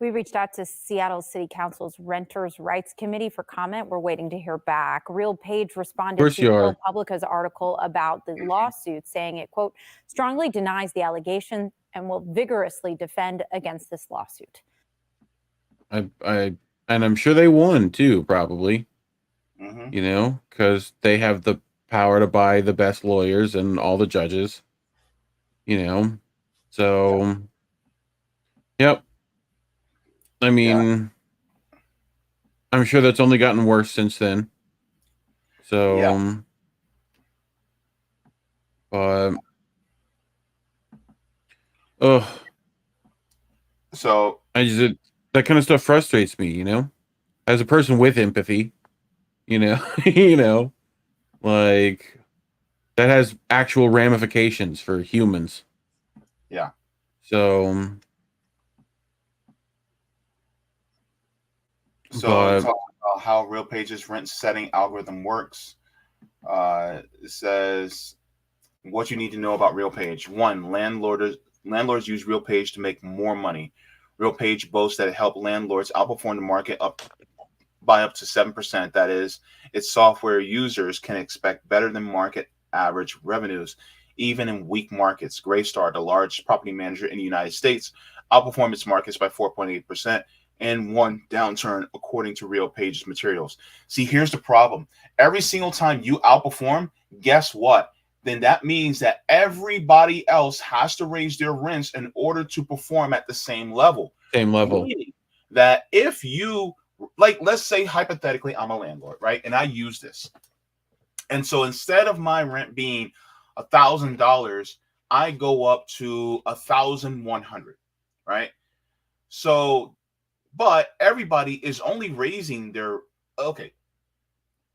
We reached out to Seattle City Council's Renters' Rights Committee for comment. We're waiting to hear back. RealPage responded to ProPublica's article about the lawsuit, saying it, quote, strongly denies the allegation and will vigorously defend against this lawsuit. And I'm sure they won too, probably. Mm-hmm. You know, because they have the power to buy the best lawyers and all the judges. You know, so yep. I mean, I'm sure that's only gotten worse since then. So, but, so that kind of stuff frustrates me, you know, as a person with empathy, you know, like that has actual ramifications for humans. Yeah. So talking about how RealPage's rent setting algorithm works. It says what you need to know about RealPage. 1, landlords use RealPage to make more money. RealPage boasts that it helped landlords outperform the market by up to 7%. That is, its software users can expect better than market average revenues. Even in weak markets, Greystar, the large property manager in the United States, outperformed its markets by 4.8% in one downturn, according to RealPage's materials. See, here's the problem. Every single time you outperform, guess what? Then that means that everybody else has to raise their rents in order to perform at the same level. Meaning that if you, like, let's say hypothetically, I'm a landlord, right? And I use this. And so instead of my rent being $1,000, I go up to 1,100, right? So, but everybody is only raising their, okay,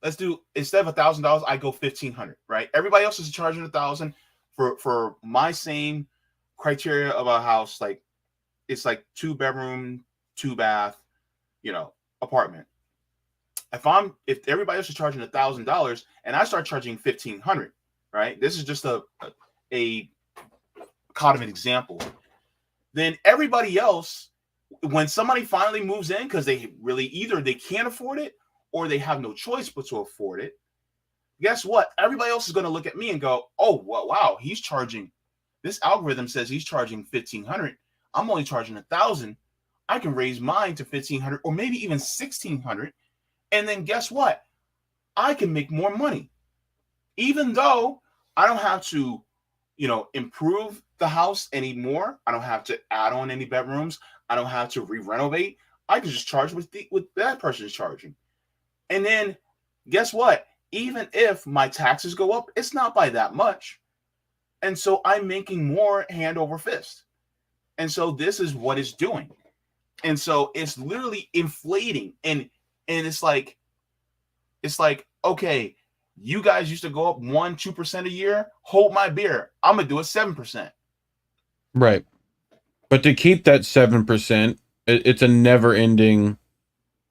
let's do, instead of $1,000, I go 1,500, right? Everybody else is charging 1,000 for my same criteria of a house. Like, it's like 2-bedroom, 2-bath, apartment. If everybody else is charging $1,000 and I start charging 1,500, right? This is just a kind of an example. Then everybody else, when somebody finally moves in, because they really either they can't afford it or they have no choice but to afford it, guess what? Everybody else is going to look at me and go, oh, well, wow, he's charging, this algorithm says he's charging 1,500. I'm only charging 1,000. I can raise mine to 1,500 or maybe even 1,600. And then guess what? I can make more money. Even though I don't have to, improve the house anymore. I don't have to add on any bedrooms. I don't have to re-renovate. I can just charge with that person's charging. And then guess what? Even if my taxes go up, it's not by that much. And so I'm making more hand over fist. And so this is what it's doing. And so it's literally inflating. And it's like, okay, you guys used to go up 1-2% a year. Hold my beer. I'm going to do it 7%. Right. But to keep that 7%, it's a never ending,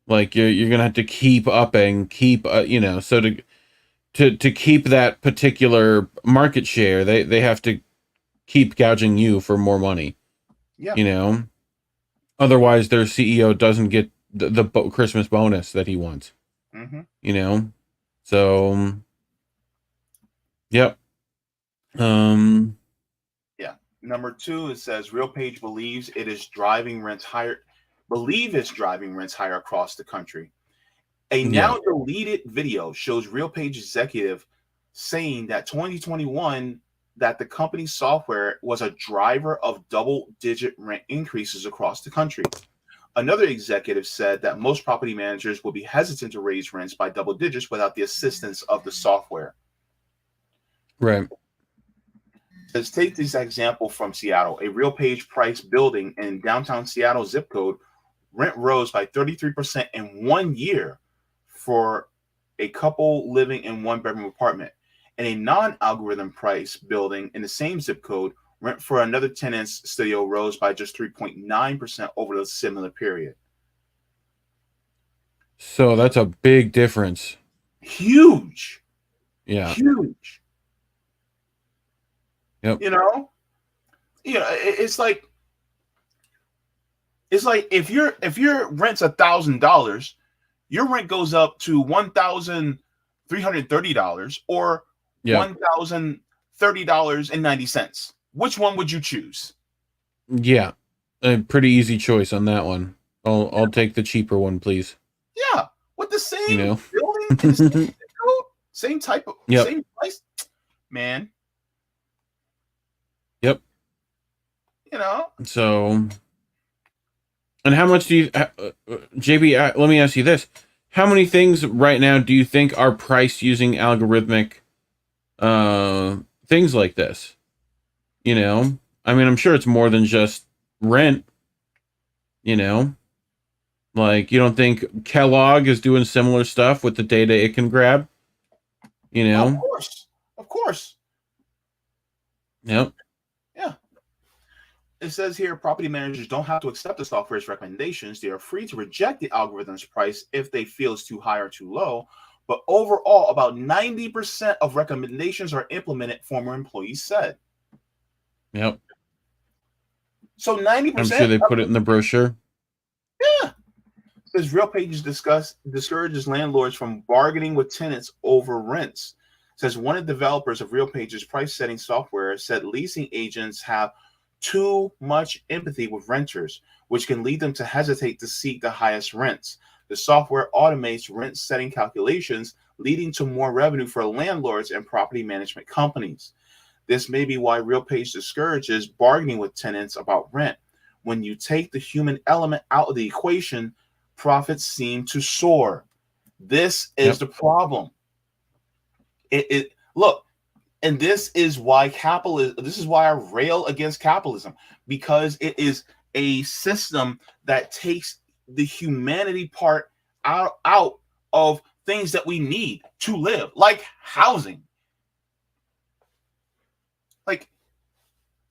like you're going to have to keep upping, so to keep that particular market share, they have to keep gouging you for more money. Yeah. Otherwise their CEO doesn't get the Christmas bonus that he wants. Mm-hmm. So yep. Yeah. Number 2, it says RealPage believes it's driving rents higher across the country. A now deleted video shows RealPage executive saying that 2021 that the company's software was a driver of double-digit rent increases across the country. Another executive said that most property managers will be hesitant to raise rents by double digits without the assistance of the software. Right. Let's take this example from Seattle. A RealPage price building in downtown Seattle zip code, rent rose by 33% in 1 year for a couple living in 1-bedroom apartment. In a non-algorithm price building in the same zip code, rent for another tenant's studio rose by just 3.9% over the similar period. So that's a big difference. Huge. Yeah. Huge. Yep. It's like, It's like if your rent's $1,000, your rent goes up to $1,330 or Yeah. $1,030.90. Which one would you choose? Yeah. A pretty easy choice on that one. I'll take the cheaper one, please. Yeah, with the You same know. building and the same zip code, same type of Yep. same price, man. Yep. You know. So, and how much do you, JB? Let me ask you this: how many things right now do you think are priced using algorithmic, things like this? You know, I mean, I'm sure it's more than just rent. You know, like you don't think Kellogg is doing similar stuff with the data it can grab? You know, Of course. yep. Yeah. It says here property managers don't have to accept the software's recommendations. They are free to reject the algorithm's price if they feel it's too high or too low. But overall, about 90% of recommendations are implemented, former employees said. Yep. So 90%. I'm sure they put it in the brochure. Yeah. Says Real Pages discourages landlords from bargaining with tenants over rents. Says one of the developers of Real Pages price setting software said leasing agents have too much empathy with renters, which can lead them to hesitate to seek the highest rents. The software automates rent setting calculations, leading to more revenue for landlords and property management companies. This may be why RealPage discourages bargaining with tenants about rent. When you take the human element out of the equation, profits seem to soar. This is the problem. Look, and this is why I rail against capitalism, because it is a system that takes the humanity part out of things that we need to live, like housing. Like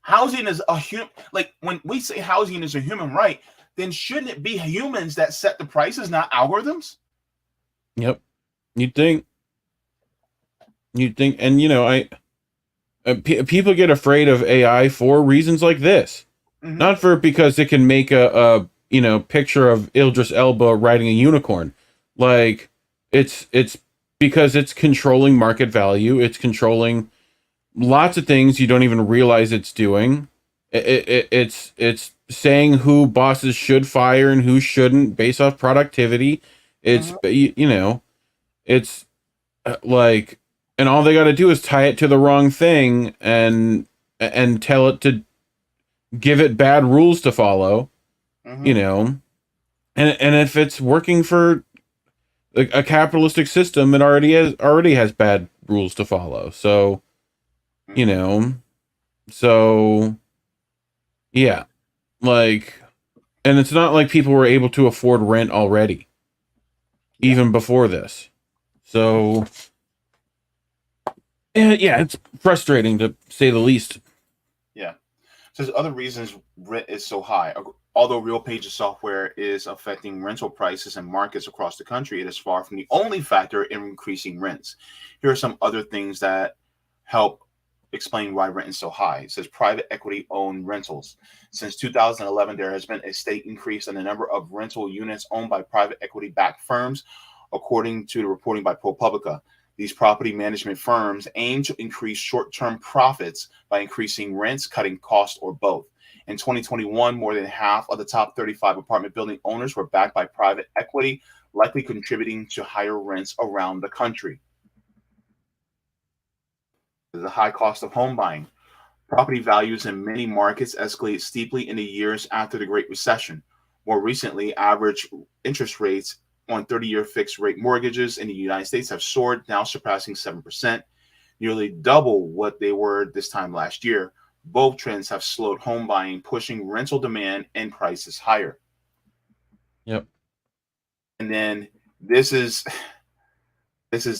housing is a human. Like when we say housing is a human right, then shouldn't it be humans that set the prices, not algorithms? Yep. You'd think, and you know, people get afraid of AI for reasons like this, not for because it can make a picture of Idris Elba riding a unicorn. Like it's because it's controlling market value. It's controlling lots of things you don't even realize it's doing. It's saying who bosses should fire and who shouldn't based off productivity. It's it's like, and all they got to do is tie it to the wrong thing and tell it to give it bad rules to follow, and if it's working for a capitalistic system, it already has bad rules to follow. So, so yeah, like, and it's not like people were able to afford rent already, even before this. So, yeah, it's frustrating to say the least. Yeah. So there's other reasons rent is so high. Although RealPages software is affecting rental prices and markets across the country, it is far from the only factor in increasing rents. Here are some other things that help explain why rent is so high. It says private equity owned rentals. Since 2011, there has been a steady increase in the number of rental units owned by private equity backed firms, according to the reporting by ProPublica. These property management firms aim to increase short-term profits by increasing rents, cutting costs, or both. In 2021, more than half of the top 35 apartment building owners were backed by private equity, likely contributing to higher rents around the country. The high cost of home buying. Property values in many markets escalated steeply in the years after the Great Recession. More recently, average interest rates on 30-year fixed rate mortgages in the United States have soared, now surpassing 7%, nearly double what they were this time last year. Both trends have slowed home buying, pushing rental demand and prices higher. Yep. And then this is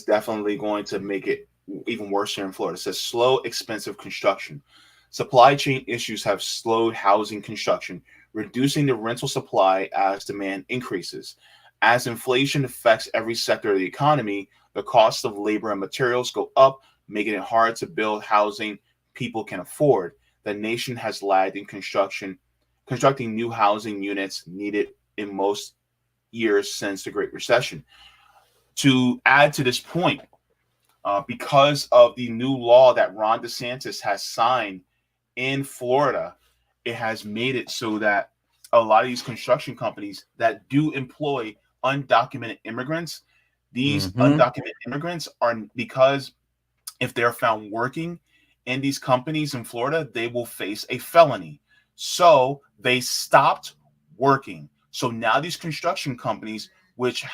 definitely going to make it even worse here in Florida. It says slow, expensive construction. Supply chain issues have slowed housing construction, reducing the rental supply as demand increases. As inflation affects every sector of the economy, the cost of labor and materials go up, making it hard to build housing people can afford. The nation has lagged in construction constructing new housing units needed in most years since the Great Recession. To add to this point, because of the new law that Ron DeSantis has signed in Florida, it has made it so that a lot of these construction companies that do employ undocumented immigrants, these undocumented immigrants are, because if they're found working in these companies in Florida, they will face a felony. So they stopped working. So now these construction companies, which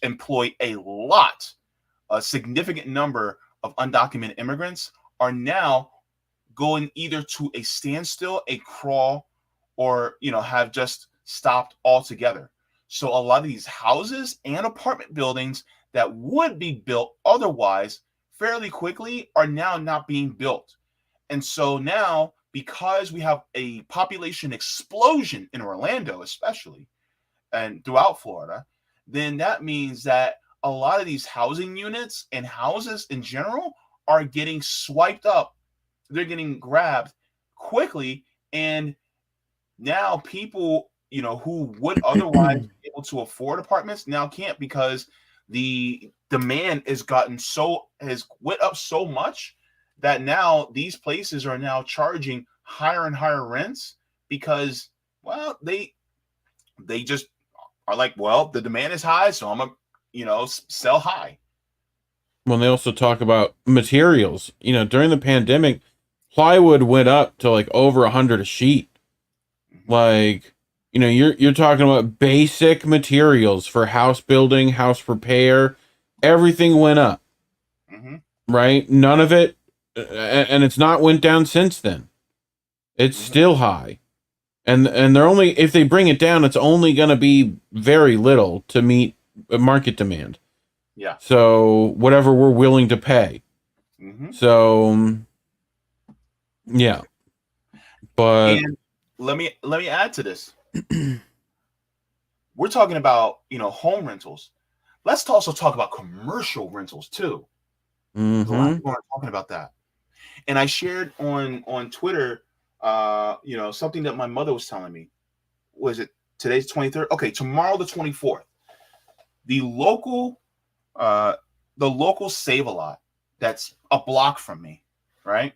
employ a significant number of undocumented immigrants, are now going either to a standstill, a crawl, or have just stopped altogether. So a lot of these houses and apartment buildings that would be built otherwise fairly quickly are now not being built. And so now, because we have a population explosion in Orlando, especially, and throughout Florida, then that means that a lot of these housing units and houses in general are getting swiped up. They're getting grabbed quickly. And now people, who would otherwise be able to afford apartments now can't, because the demand has went up so much that now these places are now charging higher and higher rents because, well, they just are like, well, the demand is high, so I'm gonna, sell high. Well, they also talk about materials. During the pandemic, plywood went up to like over $100 a sheet. Like, you're talking about basic materials for house building, house repair. Everything went up, right? None of it, and it's not went down since then. It's still high, and they're only, if they bring it down, it's only going to be very little to meet market demand. Yeah. So whatever we're willing to pay. So yeah, but and let me add to this. We're talking about home rentals. Let's also talk about commercial rentals too. A lot of people aren't talking about that. And I shared on Twitter, something that my mother was telling me. Was it today's 23rd? Okay, tomorrow the 24th. The local Save-A-Lot that's a block from me, right?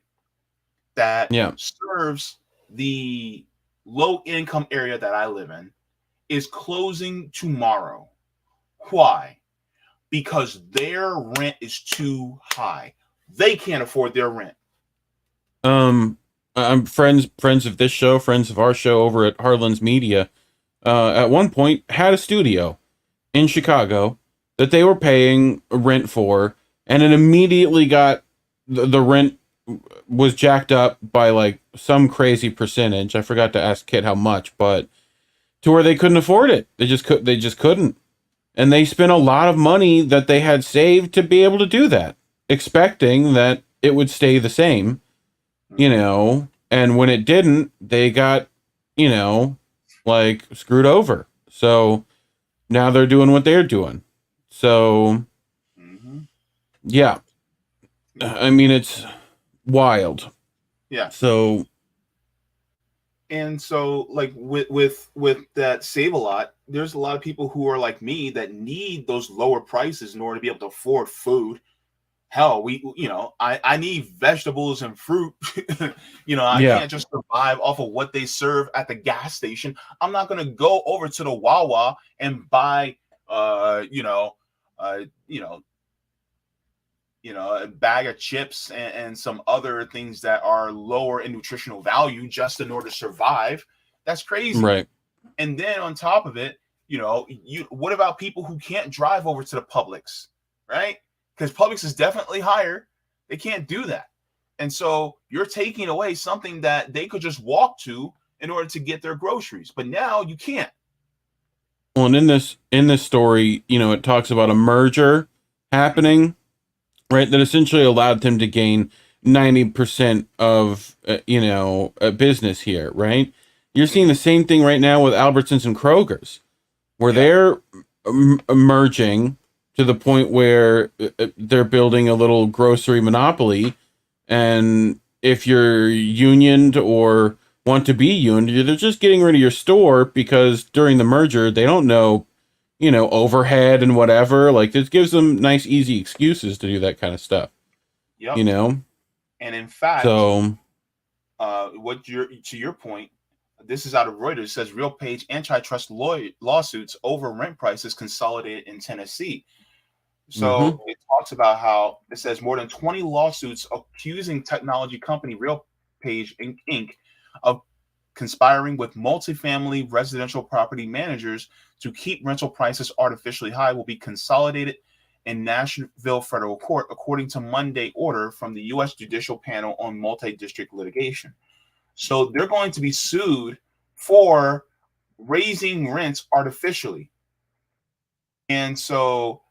That serves the low income area that I live in is closing tomorrow. Why? Because their rent is too high. They can't afford their rent. I'm friends of this show, friends of our show over at Harlan's Media, at one point had a studio in Chicago that they were paying rent for, and it immediately got the rent was jacked up by like some crazy percentage. I forgot to ask Kit how much, but to where they couldn't afford it. They just couldn't. And they spent a lot of money that they had saved to be able to do that, expecting that it would stay the same, and when it didn't, they got, like screwed over. So now they're doing what they're doing. So yeah, I mean, it's wild. Yeah. So like with that Save-A-Lot, there's a lot of people who are like me that need those lower prices in order to be able to afford food. Hell, I need vegetables and fruit. I can't just survive off of what they serve at the gas station. I'm not going to go over to the Wawa and buy a bag of chips and some other things that are lower in nutritional value just in order to survive. That's crazy. Right. And then on top of it, what about people who can't drive over to the Publix, right? Because Publix is definitely higher. They can't do that. And so you're taking away something that they could just walk to in order to get their groceries. But now you can't. Well, and in this story, it talks about a merger happening, right? That essentially allowed them to gain 90% of, a business here, right? You're seeing the same thing right now with Albertsons and Kroger's, where they're merging to the point where they're building a little grocery monopoly. And if you're unioned or want to be you, and they're just getting rid of your store because during the merger they don't know, overhead and whatever. Like, this gives them nice, easy excuses to do that kind of stuff. Yep. You know, And in fact, so to your point, this is out of Reuters. It says RealPage antitrust lawsuits over rent prices consolidated in Tennessee. So it talks about how it says more than 20 lawsuits accusing technology company RealPage Inc. of conspiring with multifamily residential property managers to keep rental prices artificially high will be consolidated in Nashville federal court, according to Monday order from the U.S. Judicial Panel on Multi-District Litigation. So they're going to be sued for raising rents artificially. And so,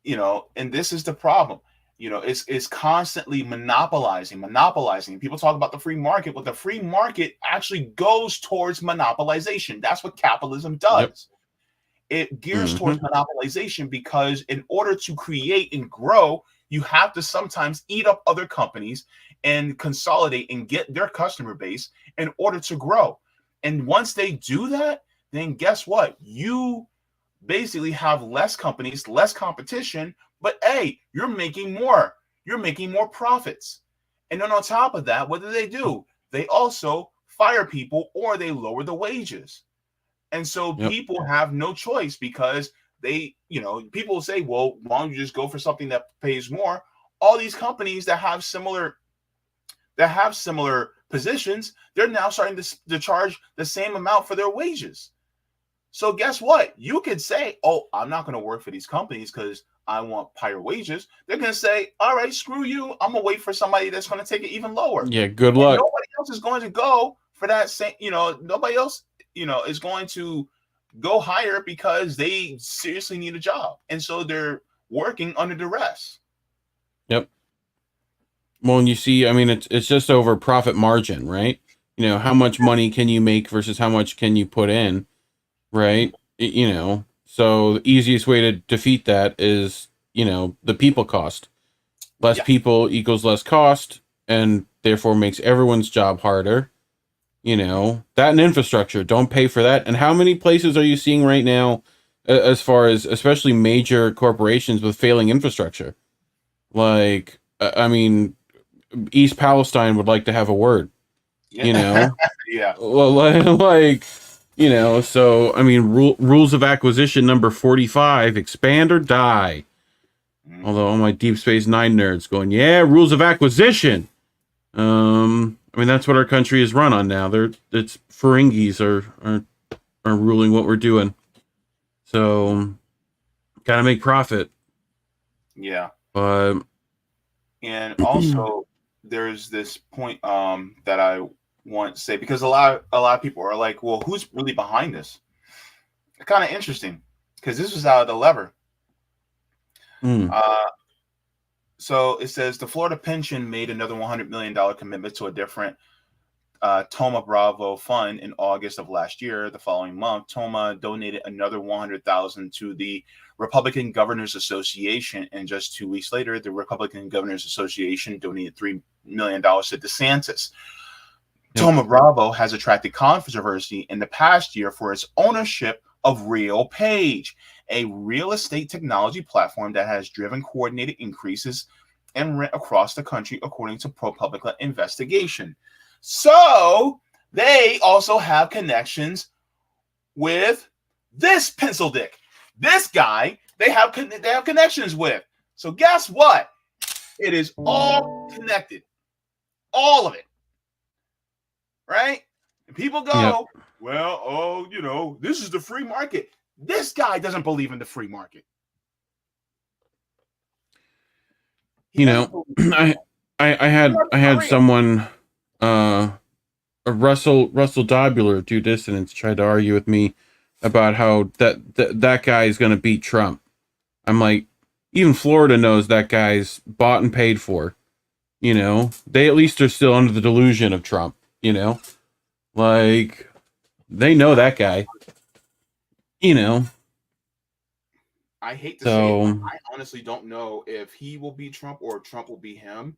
and this is the problem. It's constantly monopolizing. People talk about the free market, but the free market actually goes towards monopolization. That's what capitalism does. Yep. It gears towards monopolization because in order to create and grow, you have to sometimes eat up other companies and consolidate and get their customer base in order to grow. And once they do that, then guess what? You basically have less companies, less competition, but hey, you're making more. You're making more profits. And then on top of that, what do? They also fire people or they lower the wages. And so people have no choice because people say, well, why don't you just go for something that pays more? All these companies that have similar positions, they're now starting to charge the same amount for their wages. So guess what? You could say, oh, I'm not going to work for these companies because I want higher wages. They're going to say, all right, screw you. I'm going to wait for somebody that's going to take it even lower. Yeah, good luck. And nobody else is going to go for that same, nobody else, is going to go higher because they seriously need a job. And so they're working under duress. Yep. Well, and you see, I mean, it's just over profit margin, right? How much money can you make versus how much can you put in, right? So the easiest way to defeat that is, the people cost. Less people equals less cost, and therefore makes everyone's job harder. That and infrastructure, don't pay for that. And how many places are you seeing right now, as far as especially major corporations with failing infrastructure? Like, I mean, East Palestine would like to have a word, Yeah. Well, so, I mean, rules of acquisition number 45, expand or die. Although all my Deep Space Nine nerds going, yeah, rules of acquisition. I mean, that's what our country is run on now. It's Ferengis are ruling what we're doing. So, gotta make profit. Yeah. But and also there's this point that I want to say, because a lot of people are like, well, who's really behind this? Kind of interesting, because this was out of the lever. So it says the Florida Pension made another $100 million commitment to a different Thoma Bravo fund in August of last year. The following month, Thoma donated another $100,000 to the Republican Governors Association, and just 2 weeks later, the Republican Governors Association donated $3 million to DeSantis. Thoma Bravo has attracted controversy in the past year for its ownership of RealPage, a real estate technology platform that has driven coordinated increases in rent across the country, according to ProPublica investigation. So they also have connections with this pencil dick. This guy they have connections with. So guess what? It is all connected. All of it. Right? And people go, well, this is the free market. This guy doesn't believe in the free market. I had someone, Russell Dobular, Due Dissonance, tried to argue with me about how that guy is going to beat Trump. I'm like, even Florida knows that guy's bought and paid for. They at least are still under the delusion of Trump. Like, they know that guy. I hate to say it, I honestly don't know if he will beat Trump or Trump will beat him.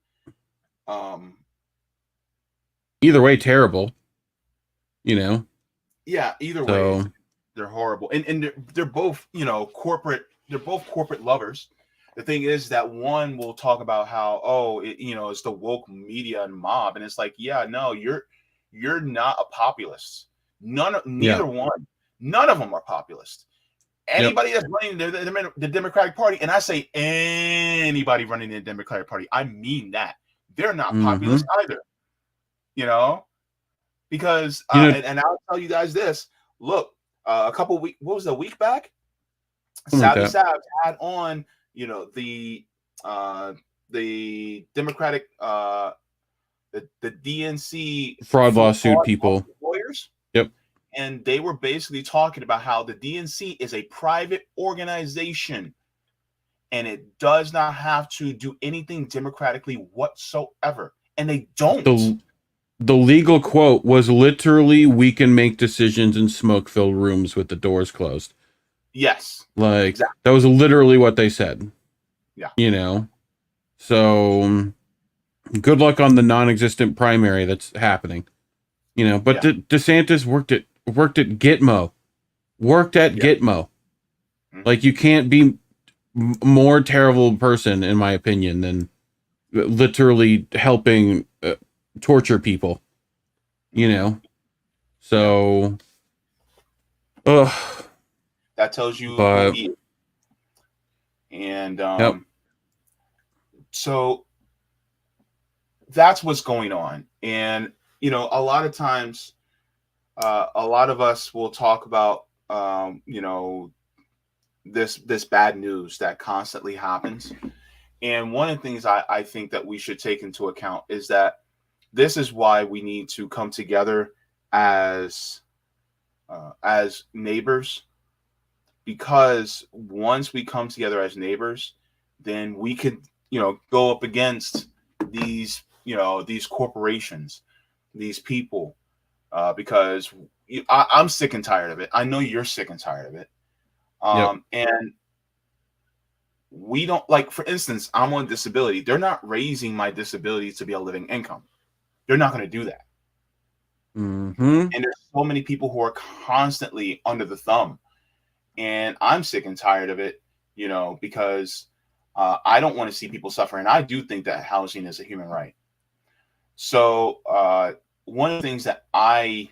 Either way, terrible. you know. Yeah, either way, So they're horrible, and they're both, corporate. They're both corporate lovers. The thing is that one will talk about how, it's the woke media and mob, and it's like, yeah, no, you're not a populist. yeah, Neither one, none of them are populist. yep, Anybody that's running the Democratic Party, and I say anybody running the Democratic Party, I mean that they're not mm-hmm. populist either. You know, because You know, and I'll tell you guys this. Look, a couple weeks, what was it, a week back? something like Savvy that. Savs had on, uh, the Democratic, the DNC Fraud lawsuit fraud people. lawyers, Yep. and they were basically talking about how the DNC is a private organization and it does not have to do anything democratically whatsoever, and they don't. The legal quote was literally, "We can make decisions in smoke-filled rooms with the doors closed." Yes, Like exactly. that was literally what they said. Yeah. You know. So good luck on the non-existent primary that's happening. You know, but Yeah. DeSantis worked at Gitmo. Worked at Yeah. Gitmo. Mhm. Like you can't be more terrible person, in my opinion, than literally helping torture people. You know. So ugh. That tells you who But he is. And yep. so that's what's going on. And a lot of times, a lot of us will talk about this bad news that constantly happens. And one of the things I think that we should take into account is that this is why we need to come together as neighbors, because once we come together as neighbors, then we could go up against these corporations, these people, because I'm sick and tired of it. I know you're sick and tired of it. Yep. And we don't, like, for instance, I'm on disability. They're not raising my disability to be a living income. They're not going to do that. Mm-hmm. And there's so many people who are constantly under the thumb, and I'm sick and tired of it, because I don't want to see people suffer. And I do think that housing is a human right. So one of the things that I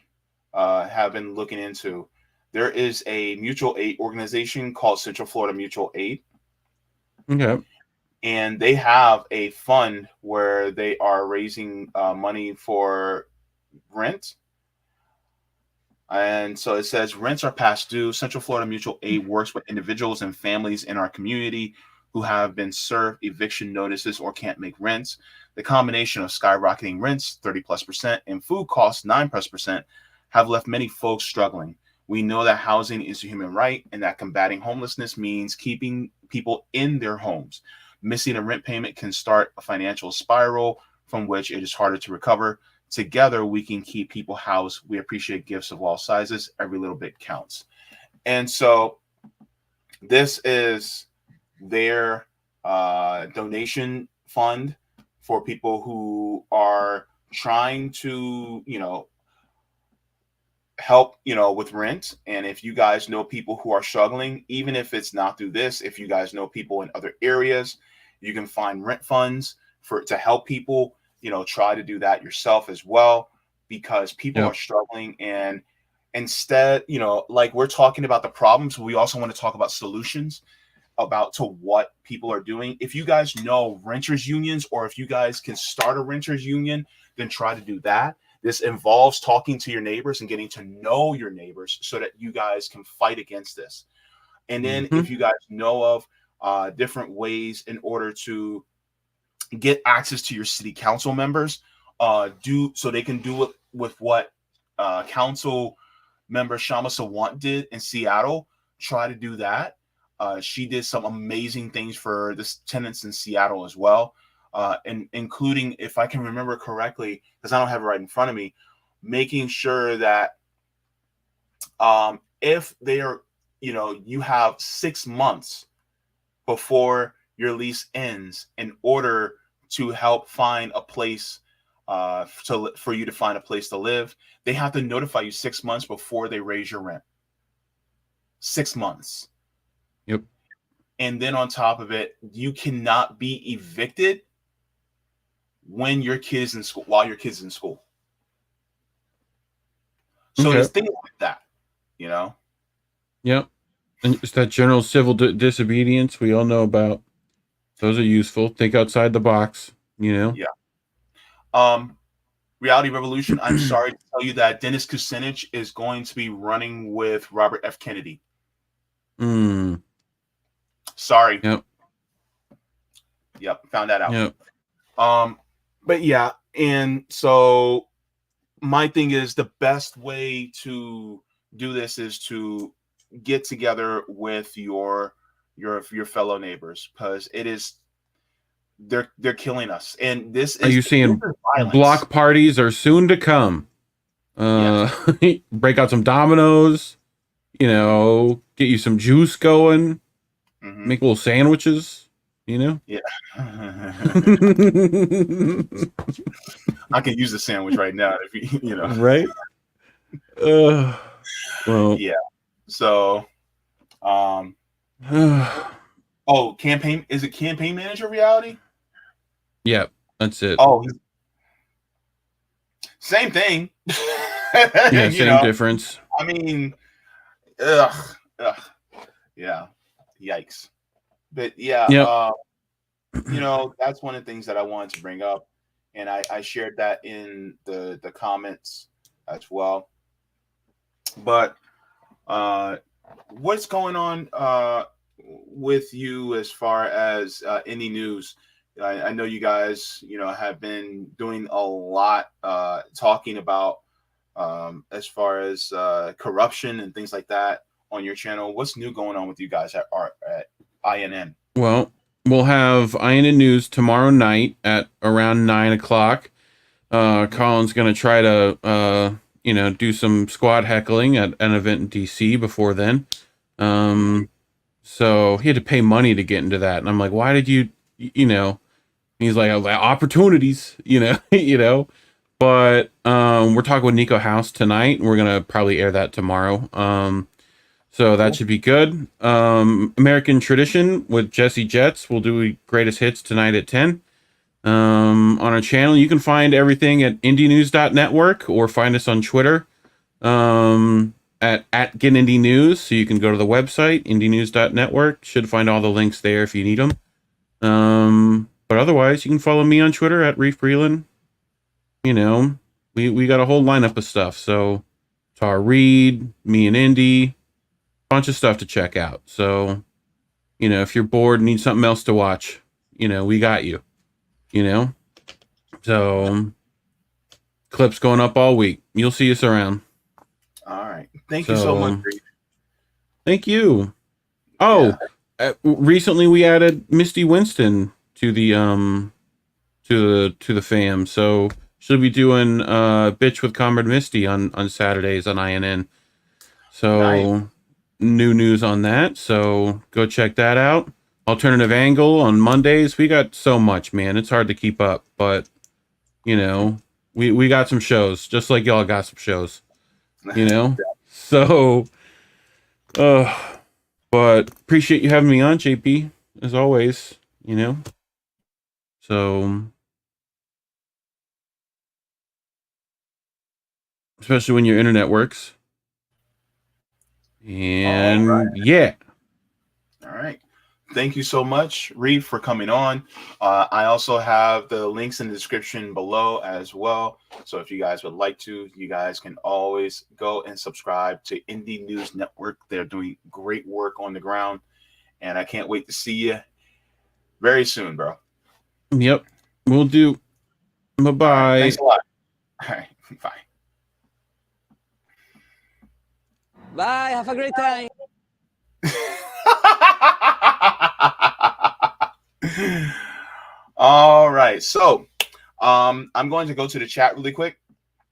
have been looking into, there is a mutual aid organization called Central Florida Mutual Aid. Okay. And they have a fund where they are raising money for rent. And so it says rents are past due. Central Florida Mutual Aid works with individuals and families in our community who have been served eviction notices or can't make rents. The combination of skyrocketing rents, 30+%, and food costs, 9+%, have left many folks struggling. We know that housing is a human right and that combating homelessness means keeping people in their homes. Missing a rent payment can start a financial spiral from which it is harder to recover. Together, we can keep people housed. We appreciate gifts of all sizes. Every little bit counts. And so this is their donation fund for people who are trying to, help, with rent. And if you guys know people who are struggling, even if it's not through this, if you guys know people in other areas, you can find rent funds to help people. Try to do that yourself as well, because people Yep. are struggling. And instead, like, we're talking about the problems, we also want to talk about solutions to what people are doing. If you guys know renters unions, or if you guys can start a renters union, then try to do that. This involves talking to your neighbors and getting to know your neighbors so that you guys can fight against this. And then if you guys know of different ways in order to get access to your city council members, so they can do it with what council member Shama Sawant did in Seattle. Try to do that. She did some amazing things for the tenants in Seattle as well, and including, if I can remember correctly, because I don't have it right in front of me, making sure that if they are, you have 6 months before your lease ends in order to help find a place for you to find a place to live. They have to notify you 6 months before they raise your rent. 6 months. Yep. And then on top of it, you cannot be evicted when your kid's in school, while your kid's in school. So there's things like that, you know? Yep. And it's that general civil disobedience we all know about. Those are useful. Think outside the box, you know? Yeah. Reality Revolution, I'm sorry to tell you that Dennis Kucinich is going to be running with Robert F. Kennedy. Sorry. Yep, found that out. Yep. But yeah, and so my thing is the best way to do this is to get together with your fellow neighbors, because it is they're killing us. And this is, are you seeing block parties are soon to come? Break out some dominoes, you know, get you some juice going, make little sandwiches, you know? Yeah. I can use the sandwich right now if you know. Right? Well, yeah. So campaign, is it campaign manager reality? Yeah, that's it. Oh, same thing. Yeah, same difference. I mean, yeah, yikes. But yeah, yep. You know, that's one of the things that I wanted to bring up, and I shared that in the comments as well. But what's going on with you as far as indie news? I know you guys, you know, have been doing a lot talking about as far as corruption and things like that on your channel. What's new going on with you guys at INN? Well, we'll have INN News tomorrow night at around 9 o'clock. Colin's going to try to, you know, do some squad heckling at an event in DC before then. So he had to pay money to get into that. And I'm like, why did you know, he's like, opportunities, you know, you know, but, we're talking with Nico House tonight. We're going to probably air that tomorrow. So that should be good. American Tradition with Jesse Jets. We'll do greatest hits tonight at 10. On our channel, you can find everything at indienews.network or find us on Twitter at @GetIndieNews. So you can go to the website, indienews.network. Should find all the links there if you need them. But otherwise, you can follow me on Twitter at Reef Breland. You know, we got a whole lineup of stuff. So Tar Reed, me and Indy, bunch of stuff to check out. So, you know, if you're bored and need something else to watch, you know, we got you. You know, so clips going up all week. You'll see us around. All right. Thank you so much. Thank you. Oh, recently we added Misty Winston to the to the fam. So she'll be doing Bitch with Comrade Misty on Saturdays on INN. So nice. New news on that. So go check that out. Alternative Angle on Mondays. We got so much, man. It's hard to keep up, but you know, we got some shows, just like y'all got some shows. You know? So but appreciate you having me on, JP, as always, you know. So especially when your internet works. And yeah. All right. Thank you so much, Reef, for coming on. I also have the links in the description below as well. So if you guys would like to, you guys can always go and subscribe to Indie News Network. They're doing great work on the ground. And I can't wait to see you very soon, bro. Yep. We'll do. Bye-bye. Right, thanks a lot. All right. Bye. Bye. Have a great time. All right, so I'm going to go to the chat really quick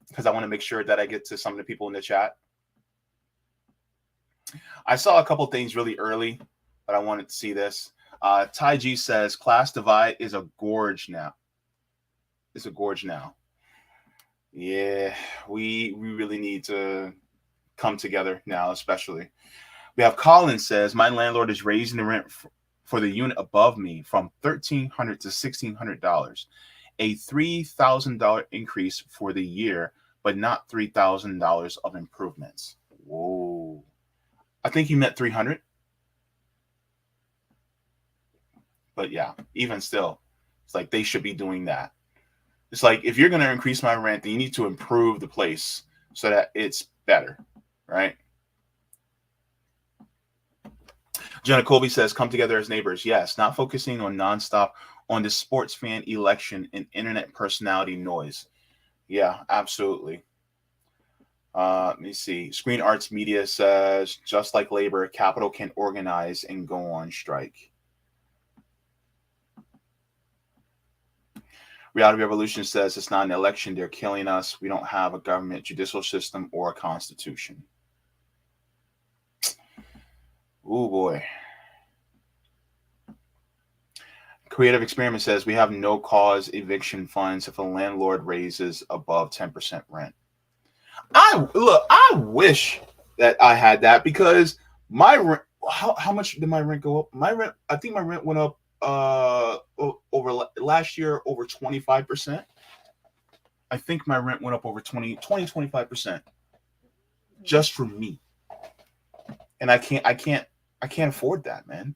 because I want to make sure that I get to some of the people in the chat. I saw a couple things really early, but I wanted to see this. Ty G says class divide is a gorge now. It's a gorge now. Yeah, we really need to come together now, especially. We have Colin says, my landlord is raising the rent for the unit above me from $1,300 to $1,600, a $3,000 increase for the year, but not $3,000 of improvements. Whoa. I think you meant 300. But yeah, even still, it's like they should be doing that. It's like if you're going to increase my rent, then you need to improve the place so that it's better, right? Jenna Colby says, come together as neighbors. Yes, not focusing on nonstop on the sports fan election and internet personality noise. Yeah, absolutely. Let me see. Screen Arts Media says, just like labor, capital can organize and go on strike. Reality Revolution says it's not an election. They're killing us. We don't have a government, judicial system, or a constitution. Oh, boy. Creative Experiment says we have no cause eviction funds if a landlord raises above 10% rent. I wish that I had that because my rent, how much did my rent go up? I think my rent went up over last year over 25%. I think my rent went up over 25% just for me. And I can't afford that, man.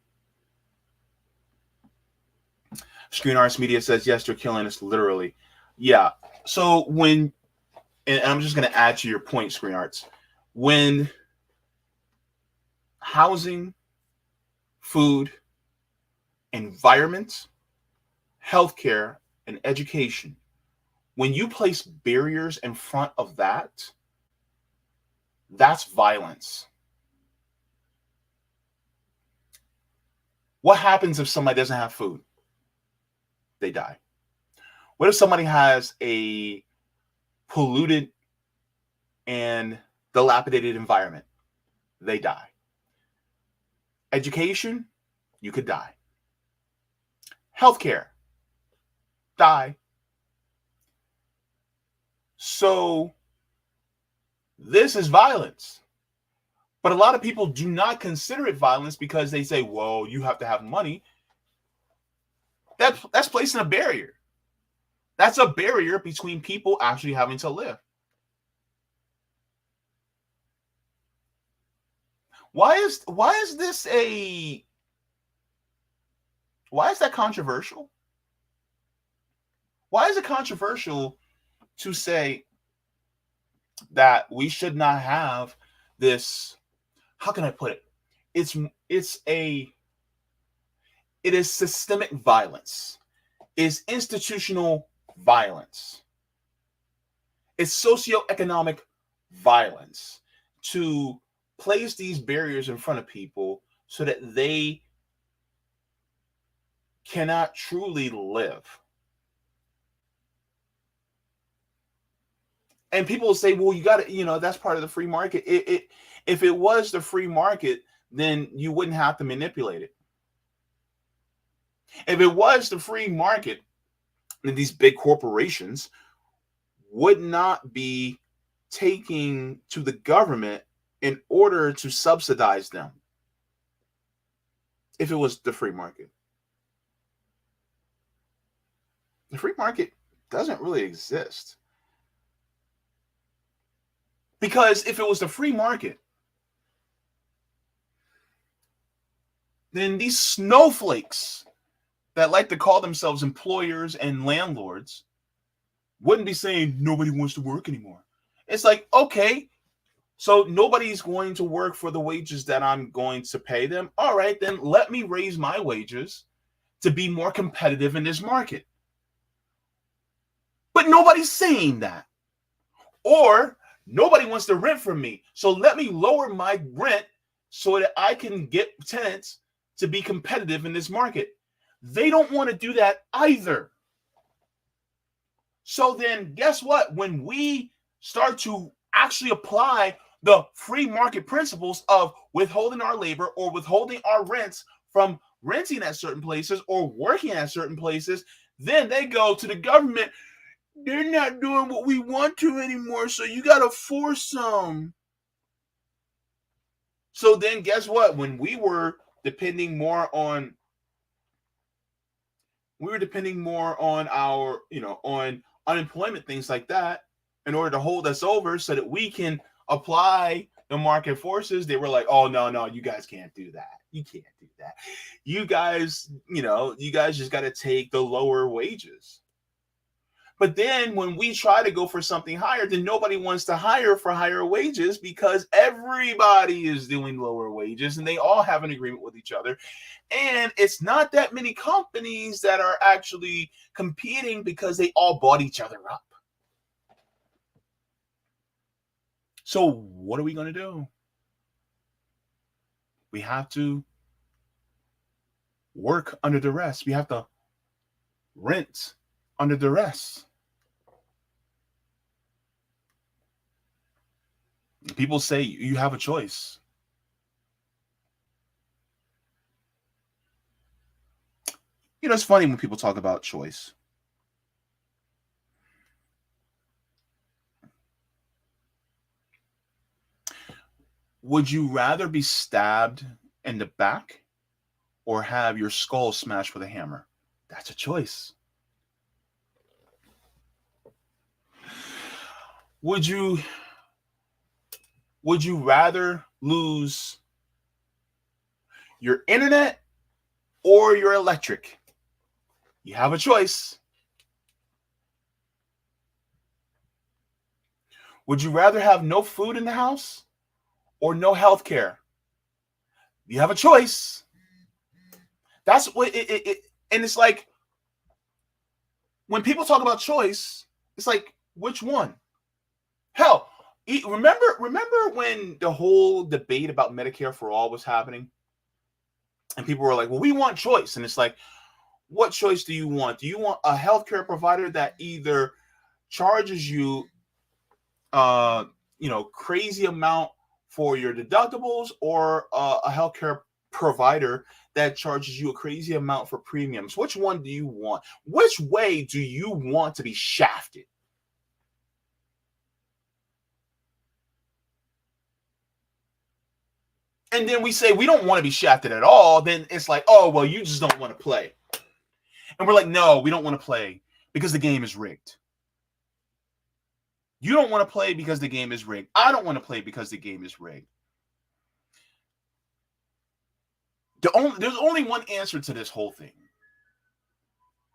Screen Arts Media says, yes, they're killing us literally. Yeah. So and I'm just going to add to your point, Screen Arts. When housing, food, environment, healthcare, and education, when you place barriers in front of that, that's violence. What happens if somebody doesn't have food? They die. What if somebody has a polluted and dilapidated environment? They die. Education, you could die. Healthcare, die. So this is violence. But a lot of people do not consider it violence because they say, well, you have to have money. That's placing a barrier. That's a barrier between people actually having to live. Why is that controversial? Why is it controversial to say that we should not have this? How can I put it? It is systemic violence. It's institutional violence. It's socioeconomic violence to place these barriers in front of people so that they cannot truly live. And people will say, well, you got to, that's part of the free market. If it was the free market, then you wouldn't have to manipulate it. If it was the free market, then these big corporations would not be taking to the government in order to subsidize them. If it was the free market. The free market doesn't really exist. Because if it was the free market, then these snowflakes that like to call themselves employers and landlords wouldn't be saying nobody wants to work anymore. It's like, okay, so nobody's going to work for the wages that I'm going to pay them. All right, then let me raise my wages to be more competitive in this market. But nobody's saying that. Or nobody wants to rent from me. So let me lower my rent so that I can get tenants to be competitive in this market. They don't want to do that either. So then guess what? When we start to actually apply the free market principles of withholding our labor or withholding our rents from renting at certain places or working at certain places, then they go to the government. they're not doing what we want to anymore, so you got to force them. So then guess what? When we were depending more on our, on unemployment, things like that, in order to hold us over so that we can apply the market forces, they were like, oh, no, you guys can't do that. You can't do that. You guys just got to take the lower wages. But then when we try to go for something higher, then nobody wants to hire for higher wages because everybody is doing lower wages and they all have an agreement with each other. And it's not that many companies that are actually competing because they all bought each other up. So what are we going to do? We have to work under duress. We have to rent under duress. People say you have a choice. It's funny when people talk about choice. Would you rather be stabbed in the back or have your skull smashed with a hammer? That's a choice. Would you rather lose your internet or your electric? You have a choice. Would you rather have no food in the house or no health care? You have a choice. That's what it and it's like when people talk about choice, it's like, which one? Hell, remember when the whole debate about Medicare for all was happening? And people were like, well, we want choice. And it's like, what choice do you want? Do you want a healthcare provider that either charges you crazy amount for your deductibles, or a healthcare provider that charges you a crazy amount for premiums? Which one do you want? Which way do you want to be shafted? And then we say we don't want to be shafted at all. Then it's like, oh, well, you just don't want to play. And we're like, no, we don't want to play because the game is rigged. You don't want to play because the game is rigged. I don't want to play because the game is rigged. There's only one answer to this whole thing.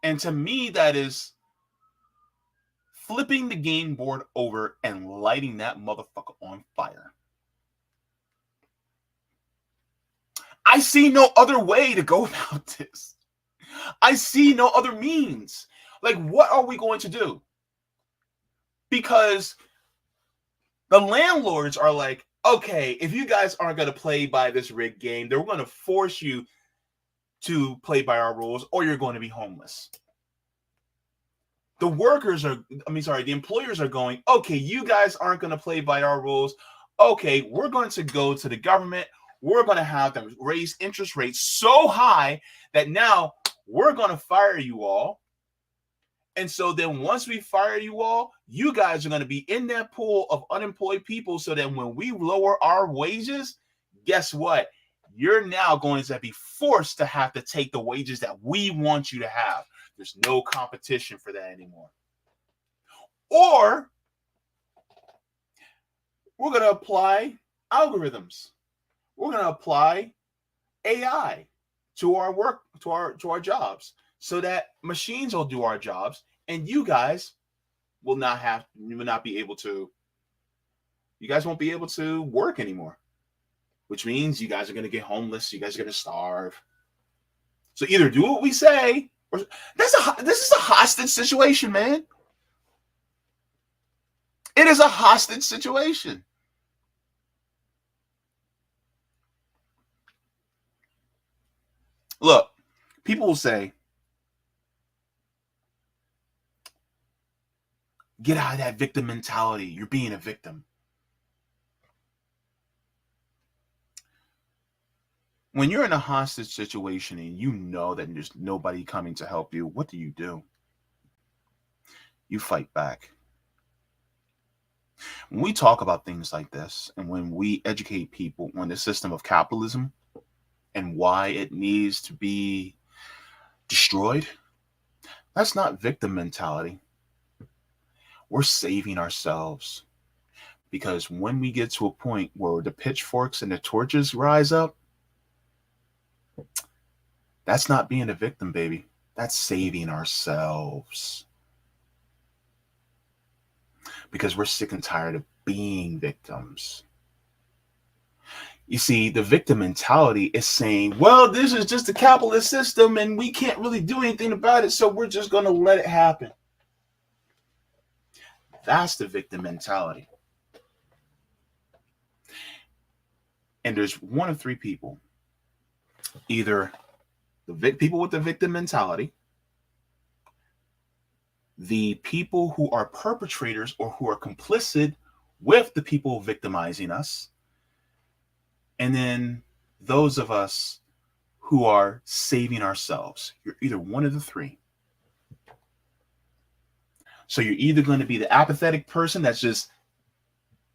And to me, that is flipping the game board over and lighting that motherfucker on fire. I see no other way to go about this. I see no other means. Like, what are we going to do? Because the landlords are like, okay, if you guys aren't going to play by this rigged game, they're going to force you to play by our rules, or you're going to be homeless. The employers are going, okay, you guys aren't going to play by our rules. Okay, we're going to go to the government. We're going to have them raise interest rates so high that now we're going to fire you all. And so then once we fire you all, you guys are going to be in that pool of unemployed people. So then when we lower our wages, guess what? You're now going to be forced to have to take the wages that we want you to have. There's no competition for that anymore. Or we're going to apply algorithms. We're going to apply AI to our work, to our jobs, so that machines will do our jobs, and you guys will not be able to. You guys won't be able to work anymore, which means you guys are going to get homeless. You guys are going to starve. So either do what we say, or this is a hostage situation, man. It is a hostage situation. Look, people will say, get out of that victim mentality. You're being a victim. When you're in a hostage situation and you know that there's nobody coming to help you, what do? You you fight back. When we talk about things like this, and when we educate people on the system of capitalism and why it needs to be destroyed, that's not victim mentality. We're saving ourselves. Because when we get to a point where the pitchforks and the torches rise up, that's not being a victim, baby. That's saving ourselves. Because we're sick and tired of being victims. You see, the victim mentality is saying, well, this is just a capitalist system and we can't really do anything about it, so we're just going to let it happen. That's the victim mentality. And there's one of three people. Either the people with the victim mentality, the people who are perpetrators or who are complicit with the people victimizing us, and then those of us who are saving ourselves. You're either one of the three. So you're either going to be the apathetic person that just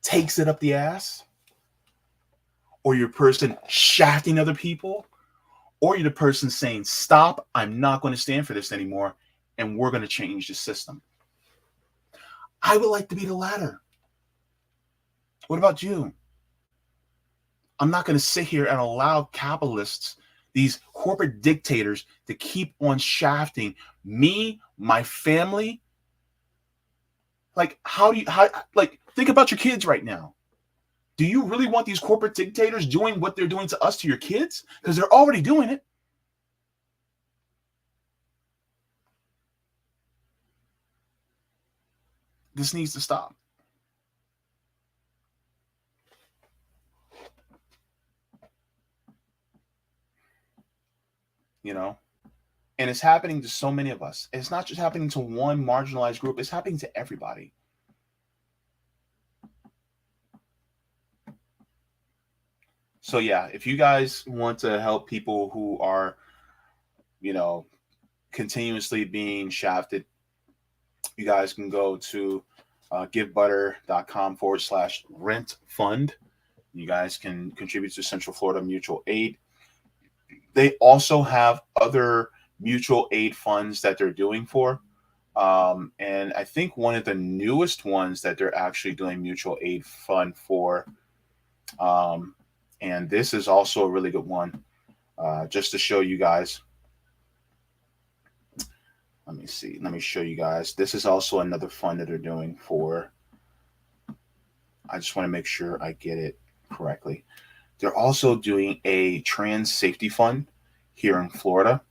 takes it up the ass, or you're a person shafting other people, or you're the person saying, stop, I'm not going to stand for this anymore, and we're going to change the system. I would like to be the latter. What about you? I'm not going to sit here and allow capitalists, these corporate dictators, to keep on shafting me, my family. Like, think about your kids right now. Do you really want these corporate dictators doing what they're doing to us, to your kids? Because they're already doing it. This needs to stop. You know? And it's happening to so many of us. It's not just happening to one marginalized group. It's happening to everybody. So yeah, if you guys want to help people who are, continuously being shafted, you guys can go to givebutter.com/rent fund. You guys can contribute to Central Florida Mutual Aid. They also have other mutual aid funds that they're doing for. And I think one of the newest ones that they're actually doing mutual aid fund for, and this is also a really good one, just to show you guys. Let me see. Let me show you guys. This is also another fund that they're doing for. I just want to make sure I get it correctly. They're also doing a trans safety fund here in Florida.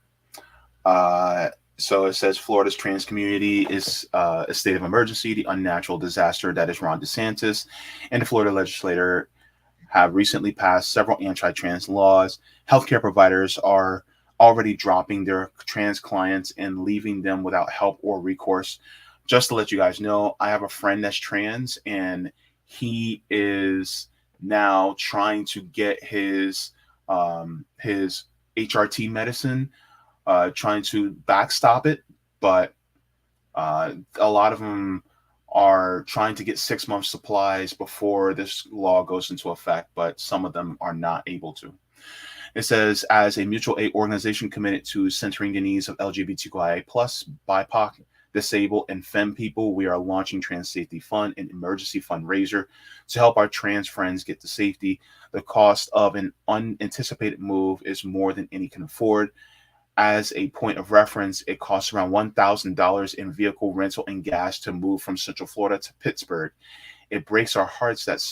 So it says Florida's trans community is a state of emergency, the unnatural disaster that is Ron DeSantis and the Florida legislature have recently passed several anti-trans laws. Healthcare providers are already dropping their trans clients and leaving them without help or recourse. Just to let you guys know, I have a friend that's trans, and he is now trying to get his HRT medicine, trying to backstop it, but a lot of them are trying to get 6 months supplies before this law goes into effect, but some of them are not able to. It says, as a mutual aid organization committed to centering the needs of LGBTQIA+, BIPOC, disabled, and femme people, we are launching Trans Safety Fund, an emergency fundraiser to help our trans friends get to safety. The cost of an unanticipated move is more than any can afford. As a point of reference, it costs around $1,000 in vehicle rental and gas to move from Central Florida to Pittsburgh. It breaks our hearts that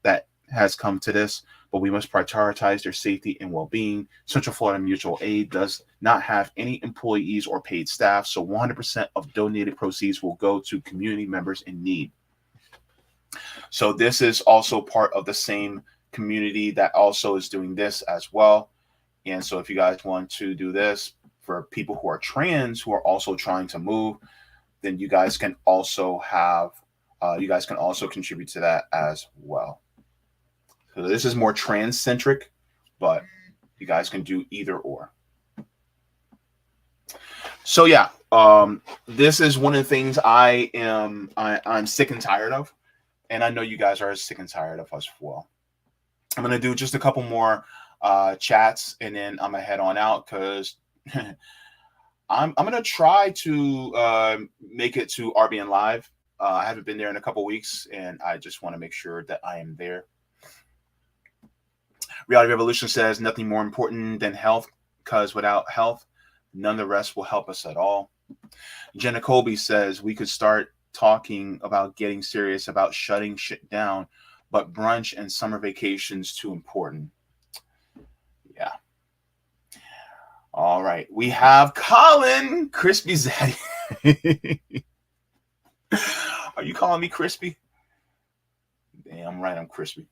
that has come to this, but we must prioritize their safety and well-being. Central Florida Mutual Aid does not have any employees or paid staff, so 100% of donated proceeds will go to community members in need. So this is also part of the same community that also is doing this as well. And so if you guys want to do this for people who are trans, who are also trying to move, then you guys can also contribute to that as well. So this is more trans centric, but you guys can do either or. So yeah, this is one of the things I'm sick and tired of, and I know you guys are sick and tired of us as well. I'm gonna do just a couple more chats, and then I'm gonna head on out because I'm gonna try to make it to RBN Live. I haven't been there in a couple weeks, and I just want to make sure that I am there. Reality Revolution says nothing more important than health, because without health, none of the rest will help us at all. Jenna Colby says we could start talking about getting serious about shutting shit down, but brunch and summer vacations too important. Yeah. All right. We have Colin Crispy Zaddy. Are you calling me crispy? Damn right, I'm crispy.